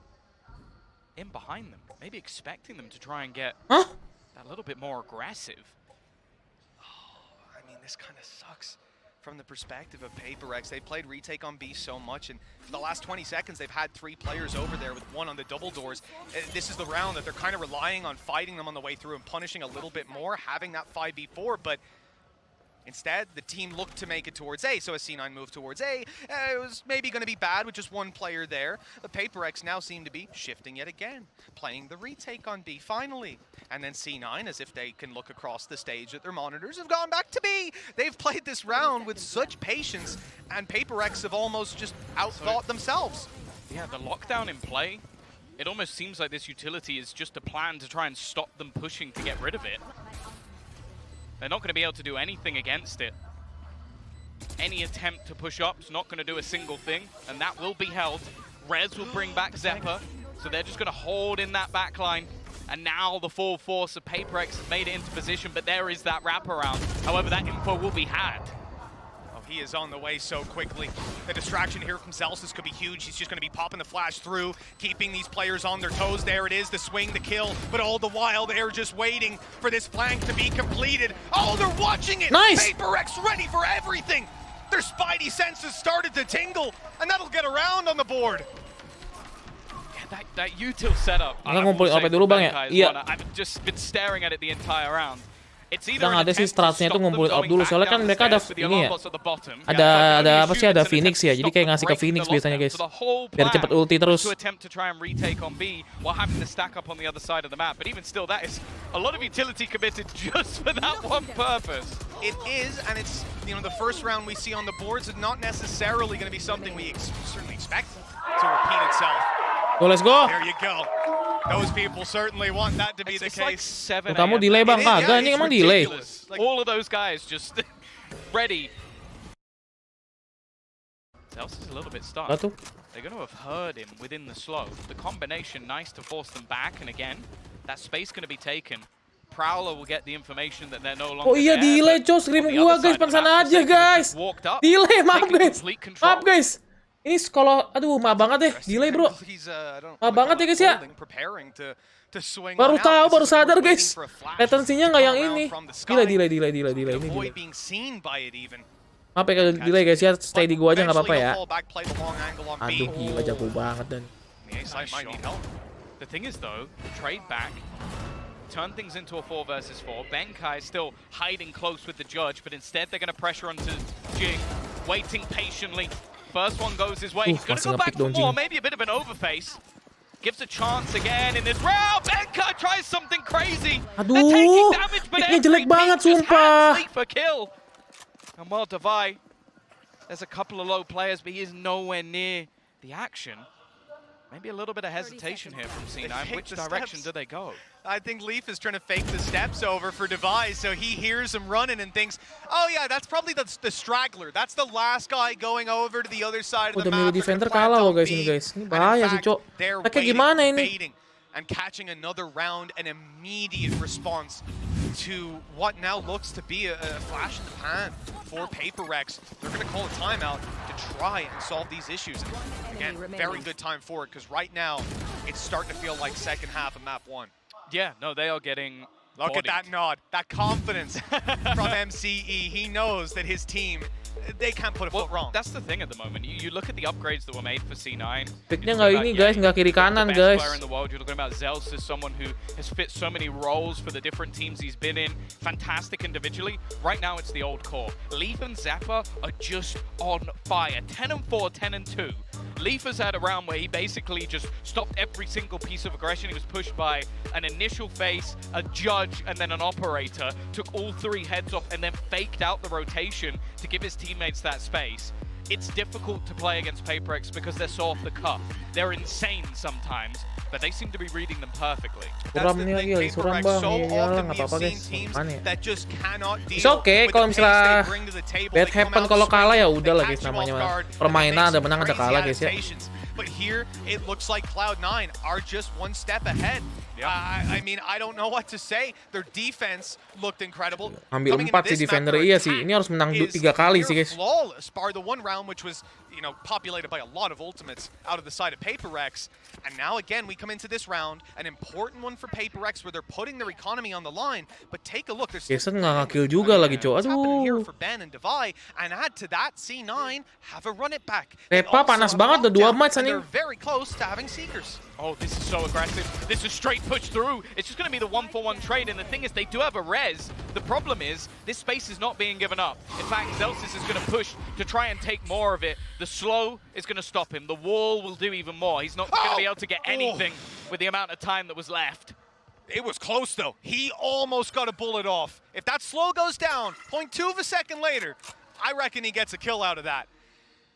in behind them. Maybe expecting them to try and get that little bit more aggressive. I mean, this kind of sucks from the perspective of Paperrex. They played retake on B so much, and for the last 20 seconds, they've had 3 players over there with 1 on the double doors. This is the round that they're kind of relying on fighting them on the way through and punishing a little bit more, having that 5v4, but instead, the team looked to make it towards A, so as C9 moved towards A, it was maybe going to be bad with just 1 player there. The Paperrex now seem to be shifting yet again, playing the retake on B finally. And then C9, as if they can look across the stage at their monitors, have gone back to B. They've played this round with such patience, and Paperrex have almost just outthought themselves. Yeah, the lockdown in play, it almost seems like this utility is just a plan to try and stop them pushing to get rid of it. They're not going to be able to do anything against it. Any attempt to push up is not going to do a single thing, and that will be held. Rez will bring back Zeppa, so they're just going to hold in that back line. And now the full force of Paperrex has made it into position, but there is that wraparound. However, that info will be had. Oh, He is on the way so quickly. The distraction here from Celsius could be huge. He's just going to be popping the flash through, keeping these players on their toes. There it is, the swing, the kill. But all the while, they're just waiting for this flank to be completed. Oh, they're watching it! Nice! Paperrex ready for everything! Their spidey senses started to tingle, and that'll get around on the board. Yeah, that util setup. Kita ngumpulin OP dulu bang ya? Iya. I've just been staring at it the entire round. It's either Yang ada sih stratsnya tuh ngumpulin op dulu, soalnya kan mereka ada ini ya, ada apa sih, ada Phoenix ya, jadi kayak ngasih ke Phoenix biasanya guys, biar cepet ulti terus. To attempt to try and retake on B while having to stack up on the other side of the map, but even still, that is a lot of utility committed just for that one purpose. It is, and it's, you know, the first round we see on the boards is not necessarily going to be something we certainly expect to repeat itself. So let's go. There you go. Those people certainly want that to be the Like case. 7 Kamu delay bang, kagak ini emang delay. Like, all of those guys just ready. Celsius is a little bit stuck. Batu. They're going to have heard him within the slow. The combination nice to force them back, and again, that space going to be taken. Prowler will get the information that they're no longer Oh iya there, delay but cos, screen on the gua other guys, side of the pansana map, aja Forsaken guys. just walked up, Delay, maaf taking guys. complete control. Maaf guys. Ini kalau, aduh maaf banget deh, delay bro. Maaf banget ya guys ya. Baru tahu, baru sadar guys. Latensinya nggak yang ini. Delay. Maaf ya kalau delay guys ya, stay di gua aja nggak apa-apa ya. Aduh gila jago banget dan. The thing is though, trade back, turn things into a 4 versus 4. Benkai is still hiding close with the judge, but instead they're going to pressure onto Jing, waiting patiently. First one goes his way. He's going to go back for more, maybe a bit of an overface. Gives a chance again in this round. Benkai tries something crazy. Aduh, they're taking damage, but ini jelek banget sumpah. For kill. And well, Davai, there's a couple of low players, but he is nowhere near the action. Maybe a little bit of hesitation here from C9. Which direction do they go? I think Leaf is trying to fake the steps over for Device, so he hears him running and thinks, oh yeah, that's probably the straggler. That's the last guy going over to the other side of the map. Udah milih defender kalah loh guys ini guys. Ini bahaya sih cok. Kayak gimana ini? And catching another round, an immediate response to what now looks to be a flash in the pan for Paperrex. They're going to call a timeout to try and solve these issues. And again, very good time for it, because right now it's starting to feel like second half of map 1. Yeah, no, they are getting Look bodied. at that nod, that confidence from MCE. He knows that his team, they can't put a foot wrong. That's the thing at the moment. You look at the upgrades that were made for C9. Picknya nggak ini guys, nggak kiri kanan guys. Player in the world. You're talking about Zels as someone who has fit so many roles for the different teams he's been in. Fantastic individually. Right now it's the old core. Leaf and Zappa are just on fire. 10-4, 10-2. Leaf has had a round where he basically just stopped every single piece of aggression. He was pushed by an initial face, a judge, and then an operator. Took all 3 heads off and then faked out the rotation to give his teammates that space. It's difficult to play against Paperrex because they're so off the cuff. They're insane sometimes, but they seem to be reading them perfectly. Suram nih lagi, suram bang. Iya, nggak apa-apa guys. Mana ya? It's okay kalau misalnya bad happen kalau kalah ya udah lah guys, namanya permainan, ada menang ada kalah guys ya. But here, it looks like Cloud9 are just one step ahead. I mean, I don't know what to say. Their defense looked incredible. Ambil 4 sih defender, iya sih. Ini harus menang 3 kali sih guys. Flawless, bar the one round which was, you know, populated by a lot of ultimates out of the side of Paperrex. And now again, we come into this round, an important one for Paperrex where they're putting their economy on the line. But take a look, there's Jason nggak nge-kill juga lagi cok. here Aduh. for Ben and Devi, and add to that, C9 have a run it back. Repa panas banget, udah 2 match and anjing. they're very close to having Seekers. Oh, this is so aggressive. This is straight push through. It's just going to be the 1-for-1 trade, and the thing is, they do have a res. The problem is, this space is not being given up. In fact, Celsius is going to push to try and take more of it. The slow is going to stop him. The wall will do even more. He's not going to be able to get anything with the amount of time that was left. It was close, though. He almost got a bullet off. If that slow goes down, 0.2 of a second later, I reckon he gets a kill out of that.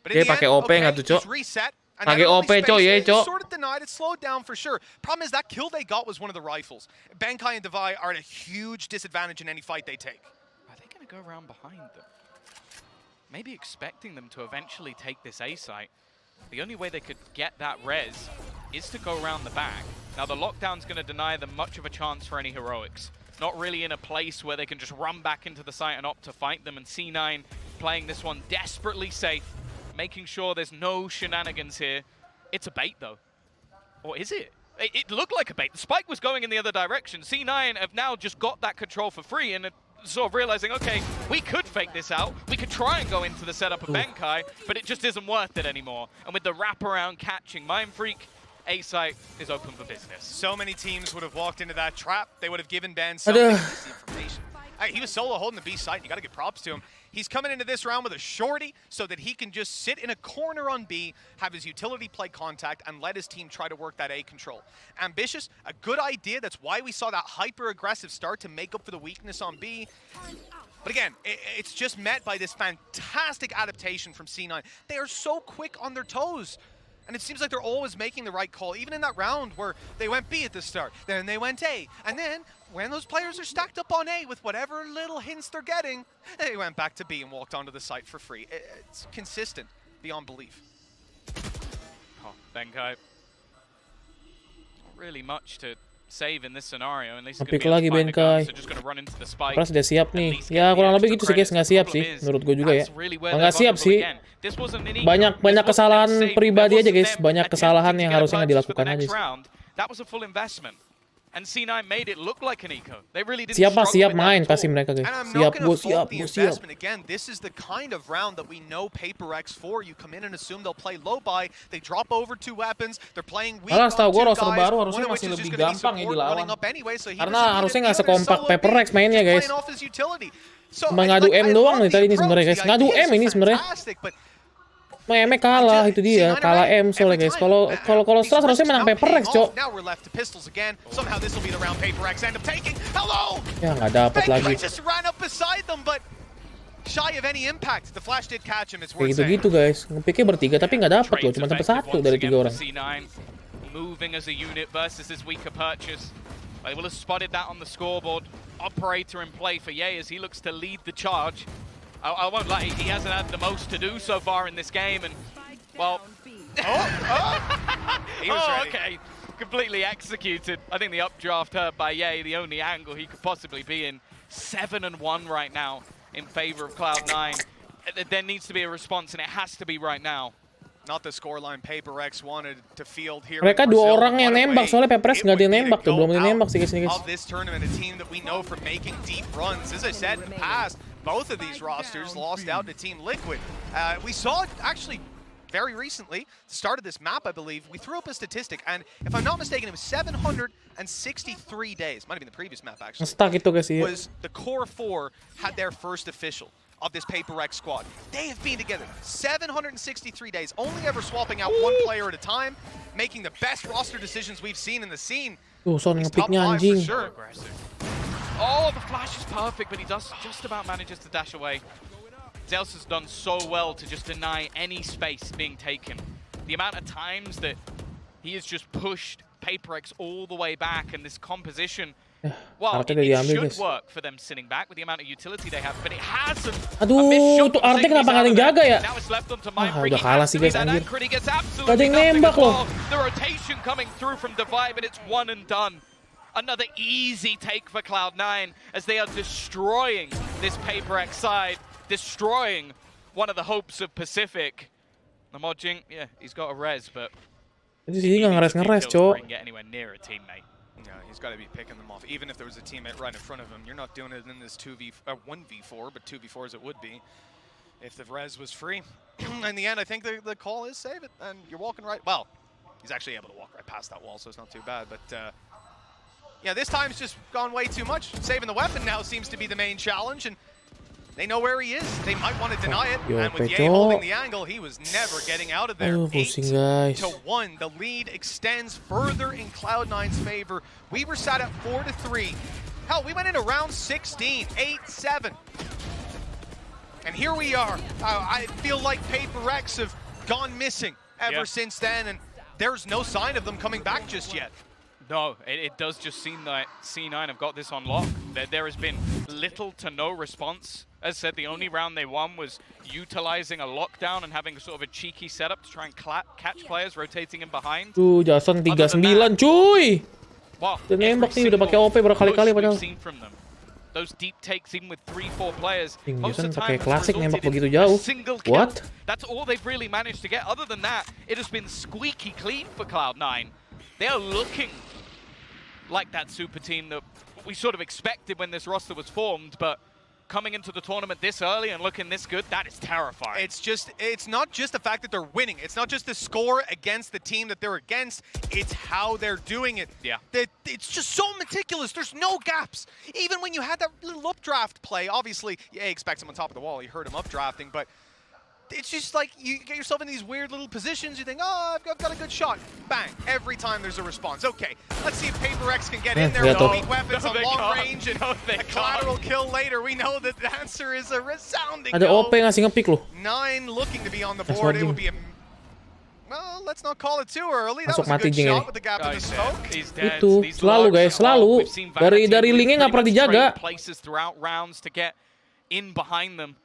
But in the end, okay, he's reset. And Pakai OP coy ya cok. Sort of denied, it slowed down for sure. Problem is that kill they got was one of the rifles. Benkai and Devi are at a huge disadvantage in any fight they take. Are they going to go around behind them? Maybe expecting them to eventually take this A site. The only way they could get that res is to go around the back. Now the lockdown's going to deny them much of a chance for any heroics. Not really in a place where they can just run back into the site and opt to fight them, and C9 playing this one desperately safe, making sure there's no shenanigans here. It's a bait, though. Or is it? It looked like a bait. The spike was going in the other direction. C9 have now just got that control for free and sort of realizing, okay, we could fake this out. We could try and go into the setup of Benkai, but it just isn't worth it anymore. And with the wraparound catching Mind Freak, A site is open for business. So many teams would have walked into that trap. They would have given Ben something. This information. Hey, he was solo holding the B site. You got to give props to him. He's coming into this round with a shorty so that he can just sit in a corner on B, have his utility play contact, and let his team try to work that A control. Ambitious, a good idea. That's why we saw that hyper-aggressive start to make up for the weakness on B. But again, it's just met by this fantastic adaptation from C9. They are so quick on their toes. And it seems like they're always making the right call, even in that round where they went B at the start, then they went A. And then, when those players are stacked up on A with whatever little hints they're getting, they went back to B and walked onto the site for free. It's consistent beyond belief. Oh, Benkai. Not really much to save in this scenario. And Pick lagi Benkai. Pras udah siap nih. Ya kurang lebih gitu sih guys, nggak siap sih menurut gue juga ya. Nggak siap sih. Banyak kesalahan pribadi aja guys, banyak kesalahan yang harusnya nggak dilakukan aja sih. Siap main pasti mereka guys. Siap, gue siap. Again, this is the kind of round that we know Paperrex for. You come in and assume they'll play low buy. They drop over 2 weapons. They're playing weak on 2 guys. Gue roster baru harusnya masih lebih gampang ya dilawan. Karena harusnya nggak sekompak Paperrex mainnya guys. Mengadu M doang nih tadi ini sebenarnya guys. Ngadu M ini sebenarnya. M kalah itu dia, kalah M soalnya guys. Kalau Stras harusnya menang Paperrex, cok. Ya nggak dapat lagi. Kayak gitu-gitu guys. Ngepiknya bertiga tapi nggak dapat loh, cuma dapat 1 dari 3 orang. Moving as a unit versus this weaker purchase. They will have spotted that on the scoreboard. Operator in play for Ye as he looks to lead the charge. I won't lie, he hasn't had the most to do so far in this game, and, well... He was ready. Okay. Completely executed. I think the updraft hurt by Ye, the only angle he could possibly be in. 7-1 right now in favor of Cloud9. There needs to be a response, and it has to be right now. Not the scoreline Paperrex wanted to field here. Mereka 2 orang yang nembak, soalnya Paperrex nggak dia nembak tuh, belum dia nembak sih guys. Of this tournament, a team that we know for making deep runs. As I said in the past, both of these rosters lost out to Team Liquid. We saw it actually very recently, the start of this map, I believe. We threw up a statistic, and if I'm not mistaken, it was 763 days. Might have been the previous map actually. Stuck itu guys. Was the Core 4 had their first official of this Paperrex squad. They have been together 763 days, only ever swapping out 1 player at a time, making the best roster decisions we've seen in the scene. Son nge-picknya anjing. Sure. Oh, the flash is perfect, but he just about manages to dash away. Zeus has done so well to just deny any space being taken. The amount of times that he has just pushed Paperrex all the way back, and this composition, well, it should work for them sitting back with the amount of utility they have, but it hasn't. Aduh, tuh Arte kenapa nggak ada yang jaga ya? Udah kalah sih guys anjir. Gak ada yang nembak loh. The rotation coming through from Divide, but it's 1 and done. Another easy take for Cloud9 as they are destroying this Paperrex side, destroying one of the hopes of Pacific. Namojing, yeah, he's got a res, but Jadi nggak ngeres, cok. Get anywhere near a teammate. Yeah, he's got to be picking them off. Even if there was a teammate right in front of him, you're not doing it in this 1v4, but 2v4 as it would be if the res was free. In the end, I think the call is save it, and you're walking right. Well, he's actually able to walk right past that wall, so it's not too bad. But yeah, this time's just gone way too much. Saving the weapon now seems to be the main challenge, and they know where he is. They might want to deny it. And with Ye holding the angle, he was never getting out of there. 8-1. The lead extends further in Cloud9's favor. We were sat at 4-3. Hell, we went into round 16, 8-7. And here we are. I feel like Paperrex have gone missing ever since then, and there's no sign of them coming back just yet. No, it does just seem that C9 have got this on lock. There has been little to no response. As said, the only round they won was utilizing a lockdown and having sort of a cheeky setup to try and catch players rotating in behind. Tuh, Jason 39, cuy. Wow, udah nembak nih, udah pakai OP berkali-kali padahal. those deep takes even with 3-4 players. Tinggi Most of kan the pakai time klasik has nembak resulted begitu in a jauh. single kill. What? That's all they've really managed to get. Other than that, it has been squeaky clean for Cloud9. They are looking like that super team that we sort of expected when this roster was formed, but coming into the tournament this early and looking this good, that is terrifying. It's not just the fact that they're winning. It's not just the score against the team that they're against. It's how they're doing it. Yeah. It's just so meticulous. There's no gaps. Even when you had that little updraft play, obviously, yeah, expects him on top of the wall. You heard him updrafting, but it's just like you get yourself in these weird little positions. You think, oh, I've got a good shot. Bang. Every time there's a response. Okay, let's see if Paperrex can get in there with weak weapons on long range and a collateral kill later. We know that the answer is a resounding Ada no. OP ngasih nge-pick loh. 9 looking to be on the board. It would be a... Well, let's not call it too early. That was a good shot with the gap in the smoke. Itu selalu guys, selalu dari linknya nggak pernah dijaga. Places throughout rounds to get in behind them.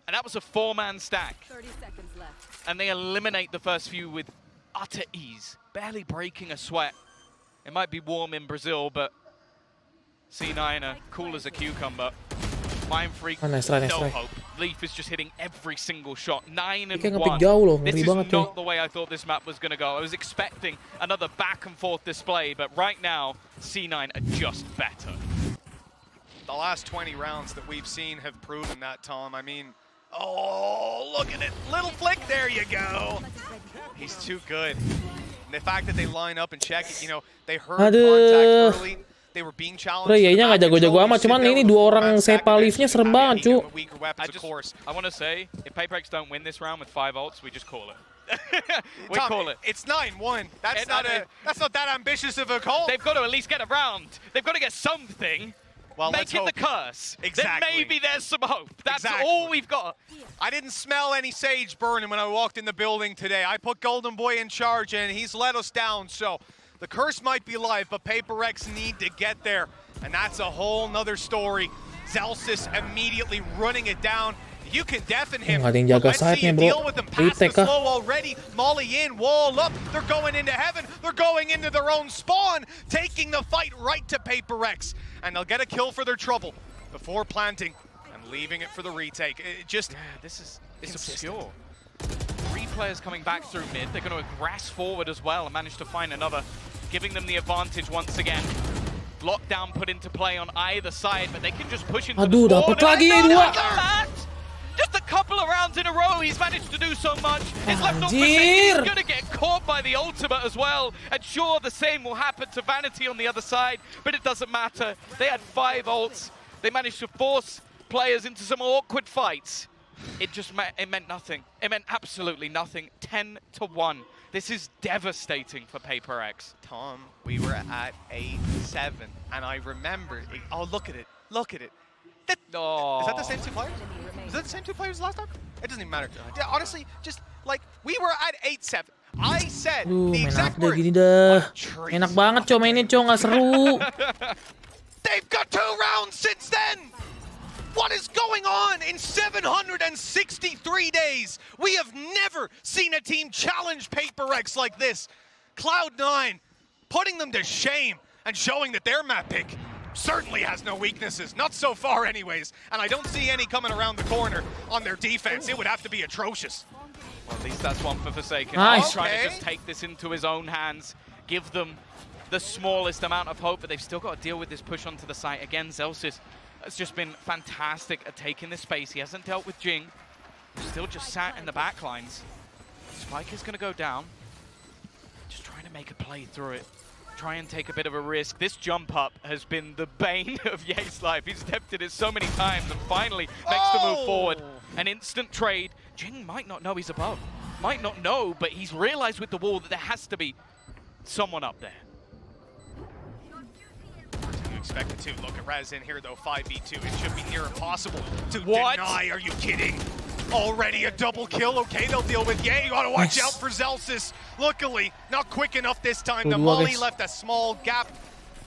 And that was a 4-man stack. 30 seconds left. And they eliminate the first few with utter ease, barely breaking a sweat. It might be warm in Brazil, but C9 are cool as a cucumber. Mind Freak, no hope. Leaf is just hitting every single shot. 9 and 1. This is not the way I thought this map was going to go. I was expecting another back and forth display, but right now, C9 are just better. The last 20 rounds that we've seen have proven that, Tom. I mean, oh, look at it. Little flick, there you go. He's too good. And the fact that they line up and check it, you know, they heard contact early. They were being challenged. Rayanya nggak jago-jago amat, cuman ini dua orang sepa leafnya serem banget, cu. I want to say, if Paperrex don't win this round with 5 ults, we just call it. We call it. It's 9-1. That's not that ambitious of a call. They've got to at least get a round. They've got to get something. Well, make it the curse. Exactly. Then maybe there's some hope. That's all we've got. I didn't smell any sage burning when I walked in the building today. I put Golden Boy in charge, and he's let us down. So the curse might be live, but Paperrex need to get there. And that's a whole nother story. Zelsis immediately running it down. You can deafen him. Let's see you deal with them. Pass the slow already. Molly in, wall up. They're going into heaven. They're going into their own spawn, taking the fight right to Paperrex. And they'll get a kill for their trouble before planting and leaving it for the retake. It just, yeah, this is obscure. 3 players coming back through mid. They're going to aggress forward as well and manage to find another, giving them the advantage once again. Lockdown put into play on either side, but they can just push into the spawn. Dapat lagi dua. Just a couple of rounds in a row, he's managed to do so much. His left on he's going to get caught by the ultimate as well. And sure, the same will happen to Vanity on the other side, but it doesn't matter. They had 5 ults. They managed to force players into some awkward fights. It meant nothing. It meant absolutely nothing. 10-1. This is devastating for Paperrex. Tom, we were at 8-7, and I remember. Oh, look at it. Look at it. Is that the same 2 players? Is that the same 2 players last time? It doesn't even matter. Yeah, honestly, just like we were at 8-7. I said the exact words. Gini dah. Enak banget, co, mainin, co, nggak seru. They've got 2 rounds since then. What is going on in 763 days? We have never seen a team challenge Paperrex like this. Cloud9 putting them to shame and showing that their map pick certainly has no weaknesses, not so far anyways, and I don't see any coming around the corner on their defense. It would have to be atrocious. Well, at least that's one for Forsaken. Nice. He's trying to just take this into his own hands, give them the smallest amount of hope, but they've still got to deal with this push onto the site. Again, Zelsis has just been fantastic at taking this space. He hasn't dealt with Jing. Still just sat in the back lines. Spike is going to go down. Just trying to make a play through it. Try and take a bit of a risk. This jump up has been the bane of Ye's life. He's attempted it so many times and finally makes the move forward. An instant trade. Jing might not know he's above. Might not know, but he's realized with the wall that there has to be someone up there. You expect it to. Look at Raz in here though, 5v2. It should be near impossible to deny. Are you kidding? Already a double kill. Okay, they'll deal with Ye. You gotta watch out for Zelsis. Luckily, not quick enough this time. The Molly left a small gap,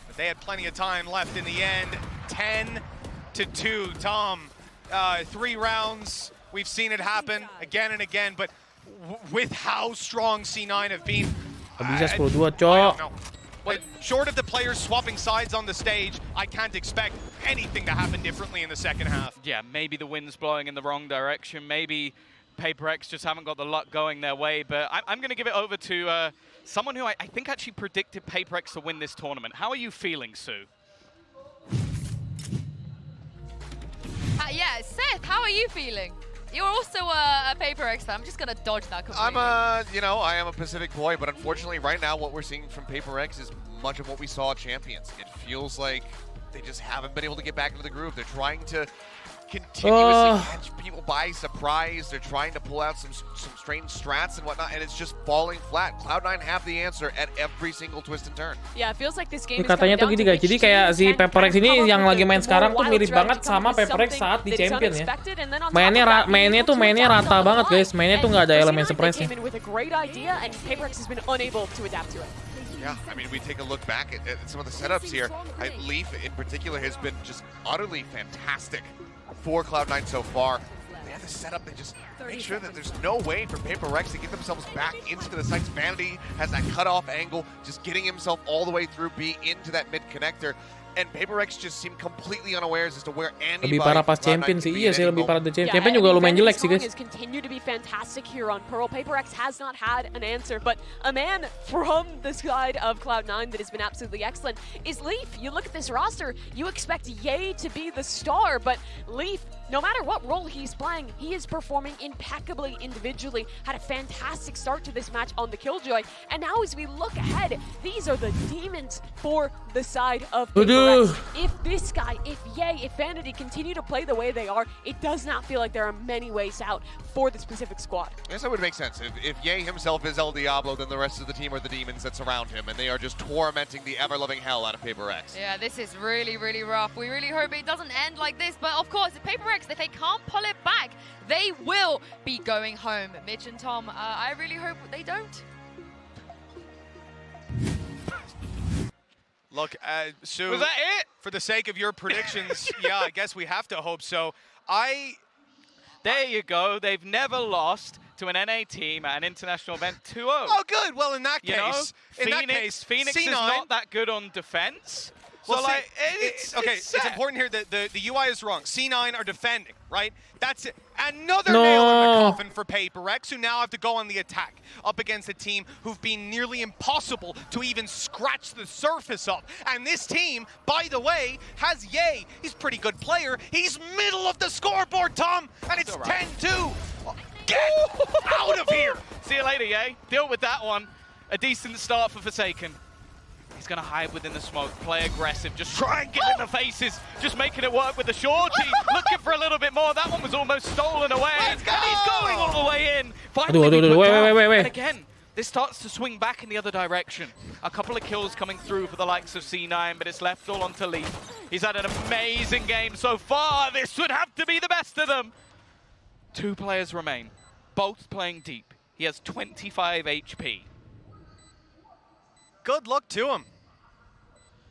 but they had plenty of time left in the end. 10-2. Tom, 3 rounds. We've seen it happen again and again, but with how strong C9 have been, Bisa 10-2, cok. short of the players swapping sides on the stage, I can't expect anything to happen differently in the second half. Yeah, maybe the wind's blowing in the wrong direction. Maybe Paperrex just haven't got the luck going their way. But I'm going to give it over to someone who I think actually predicted Paperrex to win this tournament. How are you feeling, Sue? Yeah, Seth, how are you feeling? You're also a Paperrex fan. I'm just going to dodge that completely. I am a Pacific boy, but unfortunately right now what we're seeing from Paperrex is much of what we saw at Champions. It feels like they just haven't been able to get back into the groove. They're trying to continuously catch people by surprise. They're trying to pull out some strange strats and whatnot, and it's just falling flat. Cloud9 have the answer at every single twist and turn. Yeah, it feels like this game is Katanya tuh gini guys, jadi kayak si Paperrex ini yang lagi main sekarang tuh mirip banget sama Paperrex saat di Champion ya. Mainnya rata banget guys, mainnya tuh nggak ada elemen surprise-nya. Yeah, I mean, we take a look back at some of the setups here. Leaf in particular has been just utterly fantastic for Cloud9 so far. They have the setup, they just make sure that there's no way for Paperrex to get themselves back into the sites. Vanity has that cutoff angle, just getting himself all the way through B into that mid connector. And Paperrex just seem completely unawares as to where anybody. Lebih parah pas Champion sih, iya sih lebih parah di Champion. Champion juga lumayan jelek sih guys. Continue to be fantastic here on Pearl. Paperrex has not had an answer, but a man from the side of Cloud9 that has been absolutely excellent is Leaf. You look at this roster, you expect Ye to be the star, but Leaf, no matter what role he's playing, he is performing impeccably individually. Had a fantastic start to this match on the Killjoy, and now as we look ahead, these are the demons for the side of Paperrex. If this guy, if Ye, if Vanity continue to play the way they are, it does not feel like there are many ways out for the specific squad. I guess that would make sense. If Ye himself is El Diablo, then the rest of the team are the demons that surround him, and they are just tormenting the ever-loving hell out of Paperrex. Yeah, this is really, really rough. We really hope it doesn't end like this, but of course, if Paperrex, if they can't pull it back, they will be going home. Mitch and Tom, I really hope they don't. Look, Sue, was that it? For the sake of your predictions, yeah, I guess we have to hope so. There you go. They've never lost to an NA team at an international event 2-0. Oh, good. Well, in that case, Phoenix is not that good on defense. Well, So, it's important here that the UI is wrong. C9 are defending, right? That's it. Another nail in the coffin for Paperrex, who now have to go on the attack up against a team who've been nearly impossible to even scratch the surface of. And this team, by the way, has Ye. He's a pretty good player. He's middle of the scoreboard, Tom, and it's 10-2. Get out of here. See you later, Ye. Deal with that one. A decent start for Forsaken. He's going to hide within the smoke, play aggressive, just try and get in the faces, just making it work with the shorty, looking for a little bit more. That one was almost stolen away, and he's going all the way in. Finally, wait. And again, this starts to swing back in the other direction. A couple of kills coming through for the likes of C9, but it's left all onto Leaf. He's had an amazing game so far. This would have to be the best of them. 2 players remain, both playing deep. He has 25 HP. Good luck to him.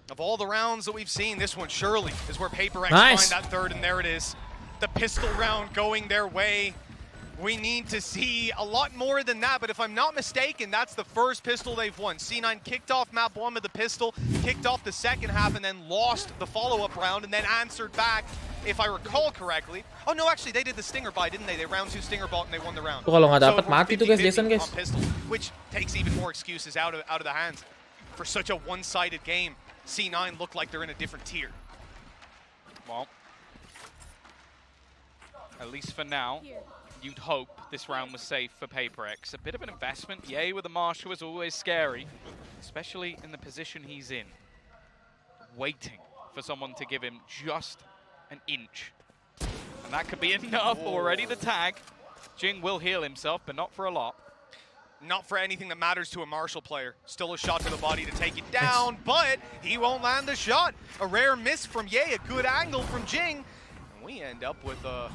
Of all the rounds that we've seen, this one surely is where Paperrex Nice. find that third, and there it is. The pistol round going their way. We need to see a lot more than that, but if I'm not mistaken, that's the first pistol they've won. C9 kicked off map 1 with the pistol, kicked off the second half, and then lost the follow-up round, and then answered back, if I recall correctly. Oh no, actually, they did the stinger buy, didn't they? They round 2 stinger bought and they won the round. Tuh kalau nggak dapat So, mati tuh guys, 50-50 Jason guys. on pistol, which takes even more excuses out of the hands. For such a one-sided game, C9 look like they're in a different tier. Well, at least for now, you'd hope this round was safe for Paperrex. A bit of an investment. Ye with the Marshal is always scary, especially in the position he's in. Waiting for someone to give him just an inch. And that could be enough. Already the tag. Jing will heal himself, but not for a lot. Not for anything that matters to a Marshal player. Still a shot to the body to take it down, but he won't land the shot. A rare miss from Ye, a good angle from Jing. And we end up with a,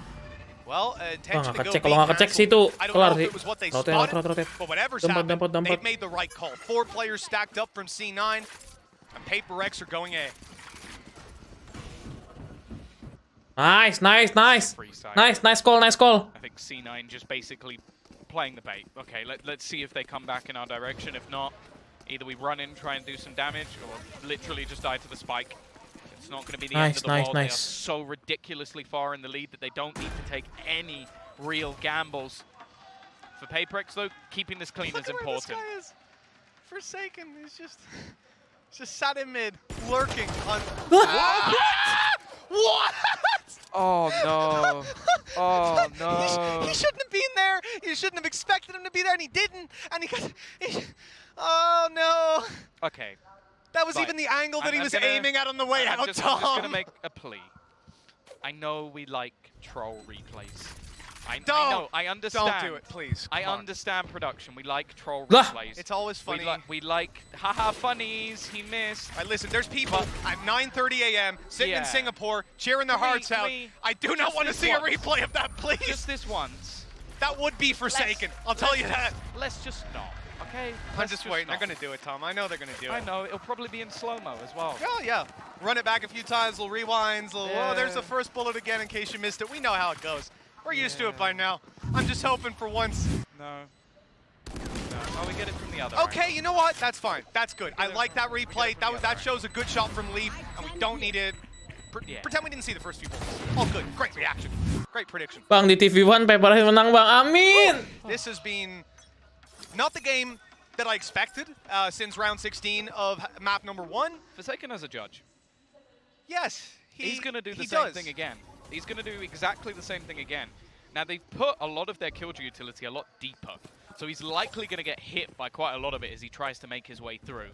well, attention to go Kalau nggak kecek sih itu I don't kelar know sih. if it was what they Rotate, spotted, rotate. but whatever's Dampot, happened, dampot. they've made the right call. 4 players stacked up from C9, and Paperrex are going A. Nice call. I think C9 just basically playing the bait. Okay, let's see if they come back in our direction. If not, Either we run in, try and do some damage, or literally just die to the spike. It's not going to be the Nice, end of the nice, world. nice. They are so ridiculously far in the lead that they don't need to take any real gambles. For Paperrex, though, keeping this clean is important. Where this guy is. Forsaken, he's just sat in mid, lurking on... What? What? Oh no. Oh no. He shouldn't have been there. You shouldn't have expected him to be there, and he didn't. And oh no. Okay. That was Right. even the angle that I'm he was gonna- aiming at on the way I'm out, just Tom. going to make a plea. I know we like troll replays. I know, I understand. Don't do it, please. I Come on. understand production. We like troll Ah! replays. It's always funny. We like haha funnies. He missed. Listen, there's people at 9:30 a.m. sitting in Yeah. Singapore cheering their hearts out. I do not just want to this see a once. replay of that, please. Just this once. That would be Forsaken. I'll tell you that. Let's just not. Okay. I'm Let's just waiting. not. They're going to do it, Tom. I know they're going to do it. I know. It'll probably be in slow-mo as well. Oh, yeah. Run it back a few times, little rewinds, little, oh, there's the Yeah. first bullet again in case you missed it. We know how it goes. We're used to it by now. I'm just hoping for once. No. Oh, we get it from the other. Okay, you know what? That's fine. That's good. I like that We get replay. it from the That other shows a good shot from Leaf, and we don't need to Yeah. pretend we didn't see the first few bullets. All good. Great reaction. Great prediction. Bang, di TV1, Paperrex menang, Bang. Amin! This has been not the game that I expected since round 16 of map number 1. Forsaken as a judge. Yes, He's going to do the he same does. thing again. He's going to do exactly the same thing again. Now, they've put a lot of their killjoy utility a lot deeper, so he's likely going to get hit by quite a lot of it as he tries to make his way through.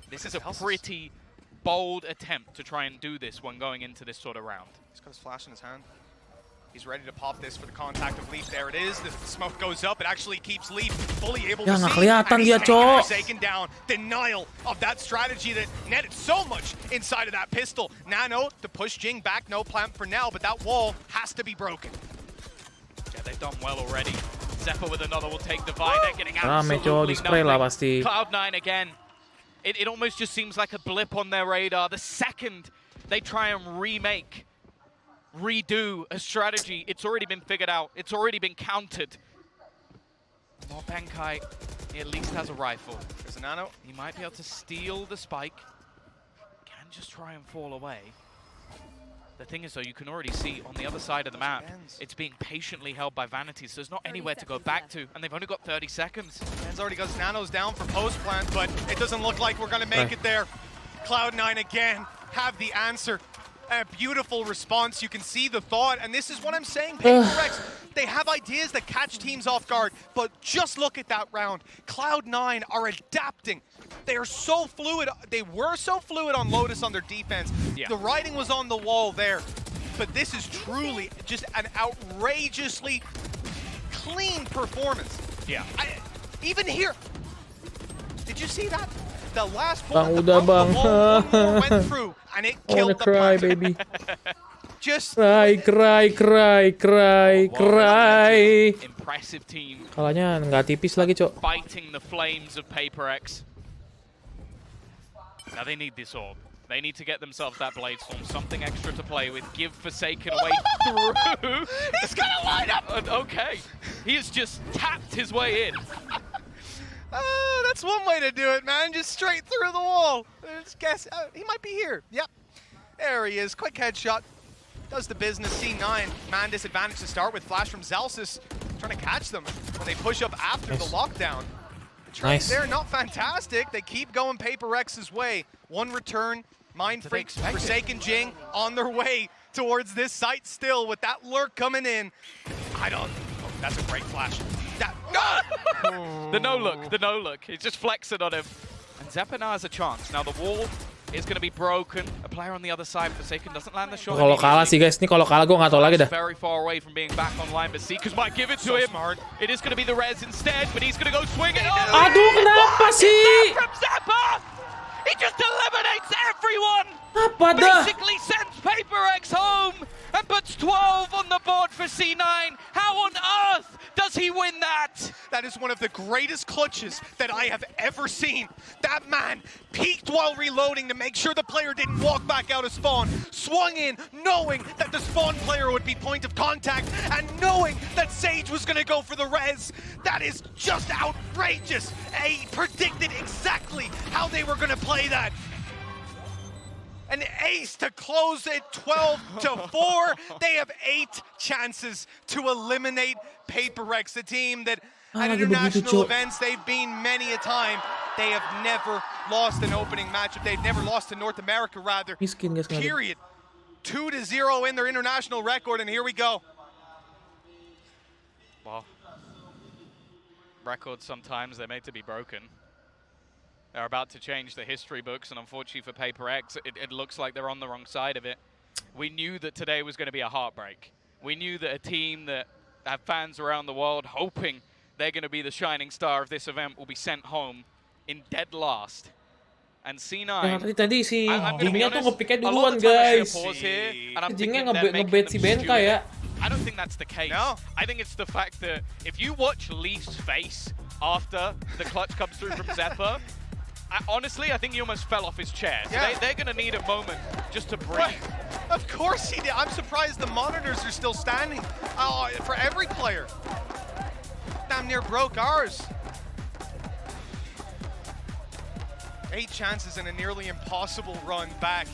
This is a pretty bold attempt to try and do this when going into this sort of round. He's got his flash in his hand. He's ready to pop this for the contact of Leaf. There it is. The smoke goes up. It actually keeps Leaf fully able Ya, to nggak see. kelihatan And he's dia, taking Cok. Forsaken down. Denial of that strategy that netted so much inside of that pistol. Nano to push Jing back. No plan for now, but that wall has to be broken. Yeah, they've done well already. Zephyr with another will take Divide. They're getting Rame, Cok. absolutely Di-spray lah nothing. pasti. Cloud9 again. It almost just seems like a blip on their radar. The second they try and redo a strategy, it's already been figured out. It's already been countered. More Bankai, he at least has a rifle. There's a Nano. He might be able to steal the spike. Can just try and fall away. The thing is, though, you can already see on the other side of the map, it's being patiently held by Vanities, so there's not anywhere to go back to, and they've only got 30 seconds. Man's already got his Nanos down for post plant, but it doesn't look like we're going to make it there. Cloud9 again have the answer. A beautiful response. You can see the thought, and this is what I'm saying. Paperrex, they have ideas that catch teams off guard, but just look at that round. Cloud9 are adapting. They are so fluid. They were so fluid on Lotus on their defense. Yeah. The writing was on the wall there, but this is truly just an outrageously clean performance. Yeah. Even here, did you see that? The last Bang, bullet, udah, the Bang. one more went through, and it I wanna killed the cry, plant. baby. Just Cry. Impressive team Kalahnya nggak tipis lagi, Cok. fighting the flames of Paperrex. Now they need this orb. They need to get themselves that Blade Storm, something extra to play with. Give Forsaken away through. he's gonna line up. Okay, he has just tapped his way in. Oh, that's one way to do it, man. Just straight through the wall. Just guess. He might be here. Yep. There he is. Quick headshot. Does the business. C9. Man disadvantage to start with. Flash from Zalsis. Trying to catch them when they push up after the lockdown. The trade there, not fantastic. They keep going Paperrex's way. One return. Mind Freak, Forsaken Jing on their way towards this site still with that lurk coming in. I don't. Oh, that's a great flash. That. No! The no look. He's just flexing on him. And Zephyr now has a chance. Now the wall is going to be broken. A player on the other side, Forsaken, doesn't land the shot. Kalau kalah sih, guys. Ini kalau kalah gue nggak tahu lagi dah. Very far away from being back online, but Seekers might give it to him. Smart. It is going to be the res instead, but he's going to go swing it. Aduh, kenapa sih? From Zappa! He just eliminates everyone! Apa dah? Basically sends Paperrex home and puts 12 on the board for C9. How on earth does he win that? That is one of the greatest clutches that I have ever seen. That man peeked while reloading to make sure the player didn't walk back out of spawn, swung in knowing that the spawn player would be point of contact, and knowing that Sage was going to go for the res. That is just outrageous. He predicted exactly how they were going to play that. An ace to close it 12-4. They have 8 chances to eliminate Paperrex, a team that at international events they've been many a time. They have never lost an opening matchup. They've never lost to North America, rather. Period. 2-0 in their international record, and here we go. Well, records sometimes they're made to be broken. They're about to change the history books, and unfortunately for Paperrex, it looks like they're on the wrong side of it. We knew that today was going to be a heartbreak. We knew that a team that have fans around the world hoping they're going to be the shining star of this event will be sent home in dead last. And C9, tadi si Jingnya tuh nge-picknya a duluan, lot of the time I guys. see a pause here, and I'm Si Jingnya thinking they're making nge-bet si them Benka ya. stupid. I don't think that's the case. No. I think it's the fact that if you watch Leaf's face after the clutch comes through from Zephyr, honestly, I think he almost fell off his chair. So Yeah. they're going to need a moment just to breathe. Of course he did. I'm surprised the monitors are still standing for every player. Damn near broke ours. 8 chances and a nearly impossible run back.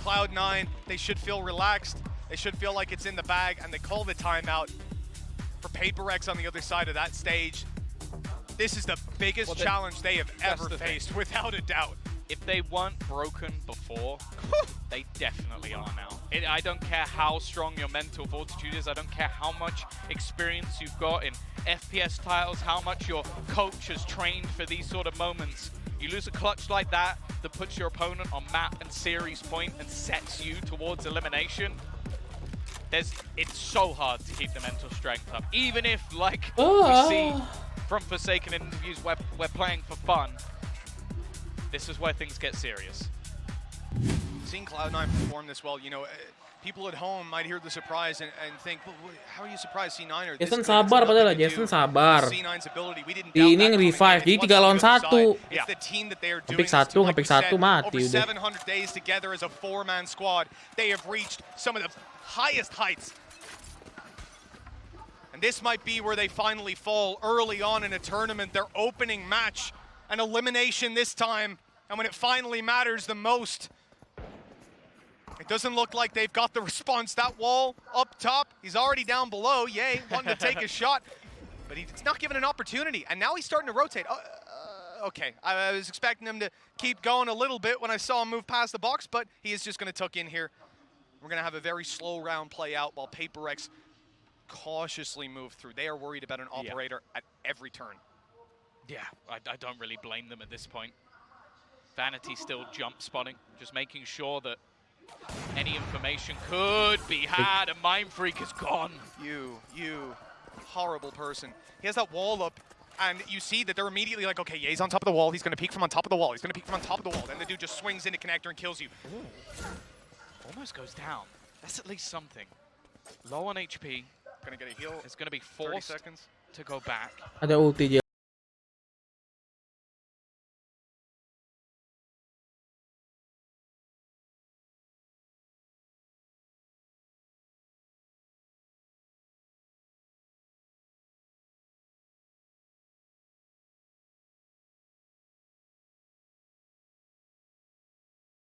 Cloud9, they should feel relaxed. They should feel like it's in the bag, and they call the timeout for Paperrex on the other side of that stage. This is the biggest challenge they have ever faced, without a doubt. If they weren't broken before, they definitely are now. I don't care how strong your mental fortitude is. I don't care how much experience you've got in FPS titles, how much your coach has trained for these sort of moments. You lose a clutch like that puts your opponent on map and series point and sets you towards elimination. It's so hard to keep the mental strength up. Even if, like we see from Forsaken interviews, we're playing for fun, this is where things get serious. Seeing Cloud9 perform this well, you know, people at home might hear the surprise and think, well, how are you surprised C9 are this Jason good? sabar It's padahal, nothing to Jason do sabar. with C9's ability. We didn't Di doubt ini that coming nge-revive, in. jadi It's 3 lawan what's on the other 1. side. It's the team that they are doing Ngepick this to. satu, Like ngepick we said, satu, mati over udah. 700 days together as a 4-man squad, they have reached some of the highest heights. And this might be where they finally fall early on in a tournament, their opening match, an elimination this time, and when it finally matters the most, it doesn't look like they've got the response. That wall up top, he's already down below. Yay, wanting to take a shot, but he's not given an opportunity. And now he's starting to rotate. Okay, I was expecting him to keep going a little bit when I saw him move past the box, but he is just going to tuck in here. We're going to have a very slow round play out while Paperrex cautiously move through. They are worried about an operator at every turn. Yeah, I don't really blame them at this point. Vanity still jump spotting, just making sure that any information could be had, and Mindfreak is gone. You horrible person. He has that wall up, and you see that they're immediately like, okay, Ye's on top of the wall, he's gonna peek from on top of the wall, he's gonna peek from on top of the wall, then the dude just swings into connector and kills you. Ooh. Almost goes down. That's at least something. Low on HP. Gonna get a heal. It's gonna be 30 forced seconds. to go back. Ada ulti dia.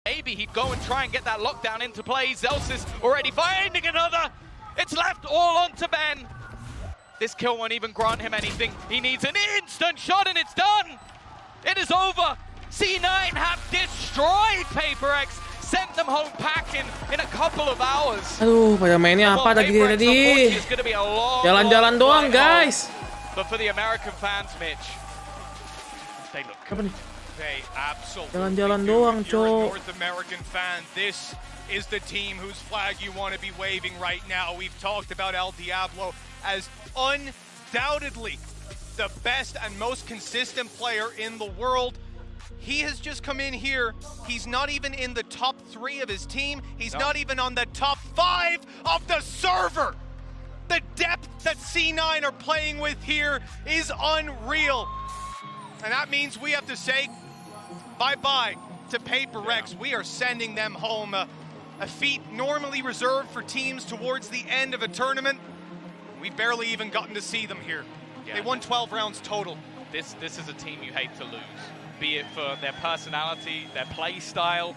Maybe he'd go and try and get that lockdown into play. Zelsis already finding another. It's left all onto Ben. This kill won't even grant him anything. He needs an instant shot and it's done. It is over. C9 have destroyed Paperrex. Sent them home packing in a couple of hours. Aduh, pada mainnya apa tadi? Jalan-jalan doang, guys. But for the American fans, Mitch, they look good. They absolutely Jalan-jalan do. doang, If you're a Cok. North American fan, this is the team whose flag you want to be waving right now. We've talked about El Diablo as undoubtedly the best and most consistent player in the world. He has just come in here. He's not even in the top 3 of his team. He's not even on the top 5 of the server. The depth that C9 are playing with here is unreal. And that means we have to say bye-bye to Paperrex. We are sending them home. A feat normally reserved for teams towards the end of a tournament. We've barely even gotten to see them here. They won 12 rounds total. This is a team you hate to lose, be it for their personality, their play style,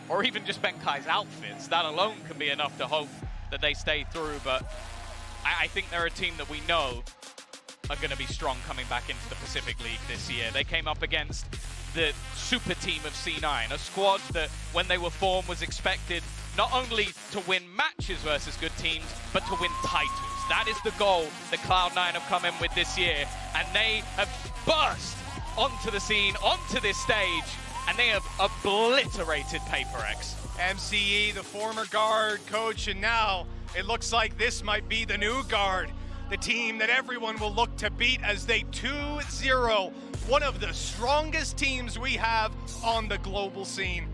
or even just Benkai's outfits. That alone can be enough to hope that they stay through, but I think they're a team that we know are going to be strong coming back into the Pacific League this year. They came up against the super team of C9, a squad that when they were formed was expected not only to win matches versus good teams, but to win titles. That is the goal that Cloud9 have come in with this year, and they have burst onto the scene, onto this stage, and they have obliterated Paperrex. MCE, the former guard coach, and now it looks like this might be the new guard. The team that everyone will look to beat as they 2-0 one of the strongest teams we have on the global scene.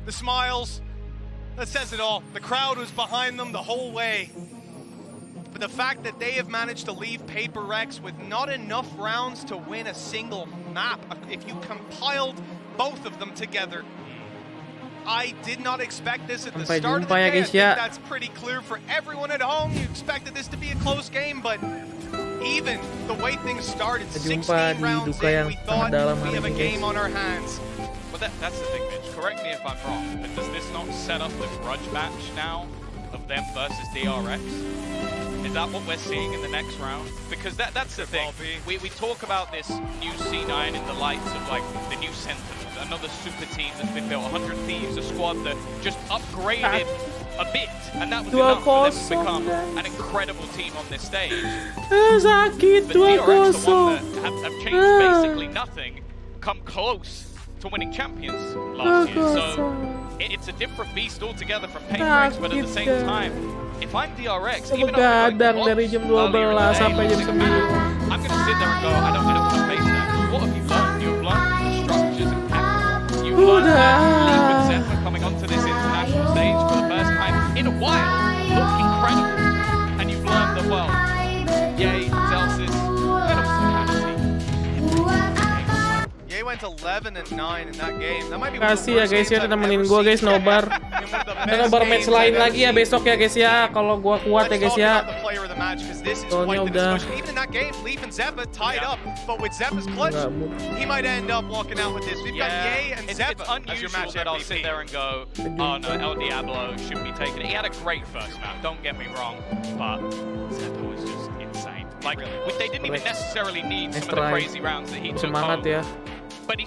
The smiles, that says it all. The crowd was behind them the whole way. But the fact that they have managed to leave Paperrex with not enough rounds to win a single map, if you compiled both of them together, I did not expect this at the start of the game. I think that's pretty clear for everyone at home. You expected this to be a close game, but even the way things started, 16 rounds in, we thought we have a game on our hands. But that's the thing, Mitch. Correct me if I'm wrong, but does this not set up the grudge match now of them versus DRX? Is that what we're seeing in the next round? Because that's the thing. We talk about this new C9 in the lights of like the new Sentinels, another super team that's been built, 100 Thieves, a squad that just upgraded a bit, and that was enough for them to become an incredible team on this stage. But DRX, the one that have changed basically nothing, come close to winning champions last year. So it's a different beast altogether from Paperrex, but at the same time, if I'm DRX, even though I'm dari jam 12 sampai jam 9. I'm going to sit there and go, I don't want to face that. Because what have you learned? You've learned the structures of Keren. You've learned that Leaf and Zephyr coming onto this international stage for the first time in a while look incredible. And you've learned the world. Yay, Zelsis, and also Fantasy. Ye went 11-9 in that game. That might be Kasih ya guys ya, nemenin gua guys nobar. Ada nobar match lain lagi ya besok ya guys ya, kalau gua kuat ya guys ya. Soalnya udah even in that game, Leaf and Zephyr tied up, but with Zephyr's clutch, he might end up walking out with this. We've got Ye and Zephyr as your match that I'll sit there and go, oh no, El Diablo should be taking it. He had a great first map, don't get me wrong, but Zephyr was just insane. Like, they didn't even necessarily need some of the crazy rounds that he took home. But he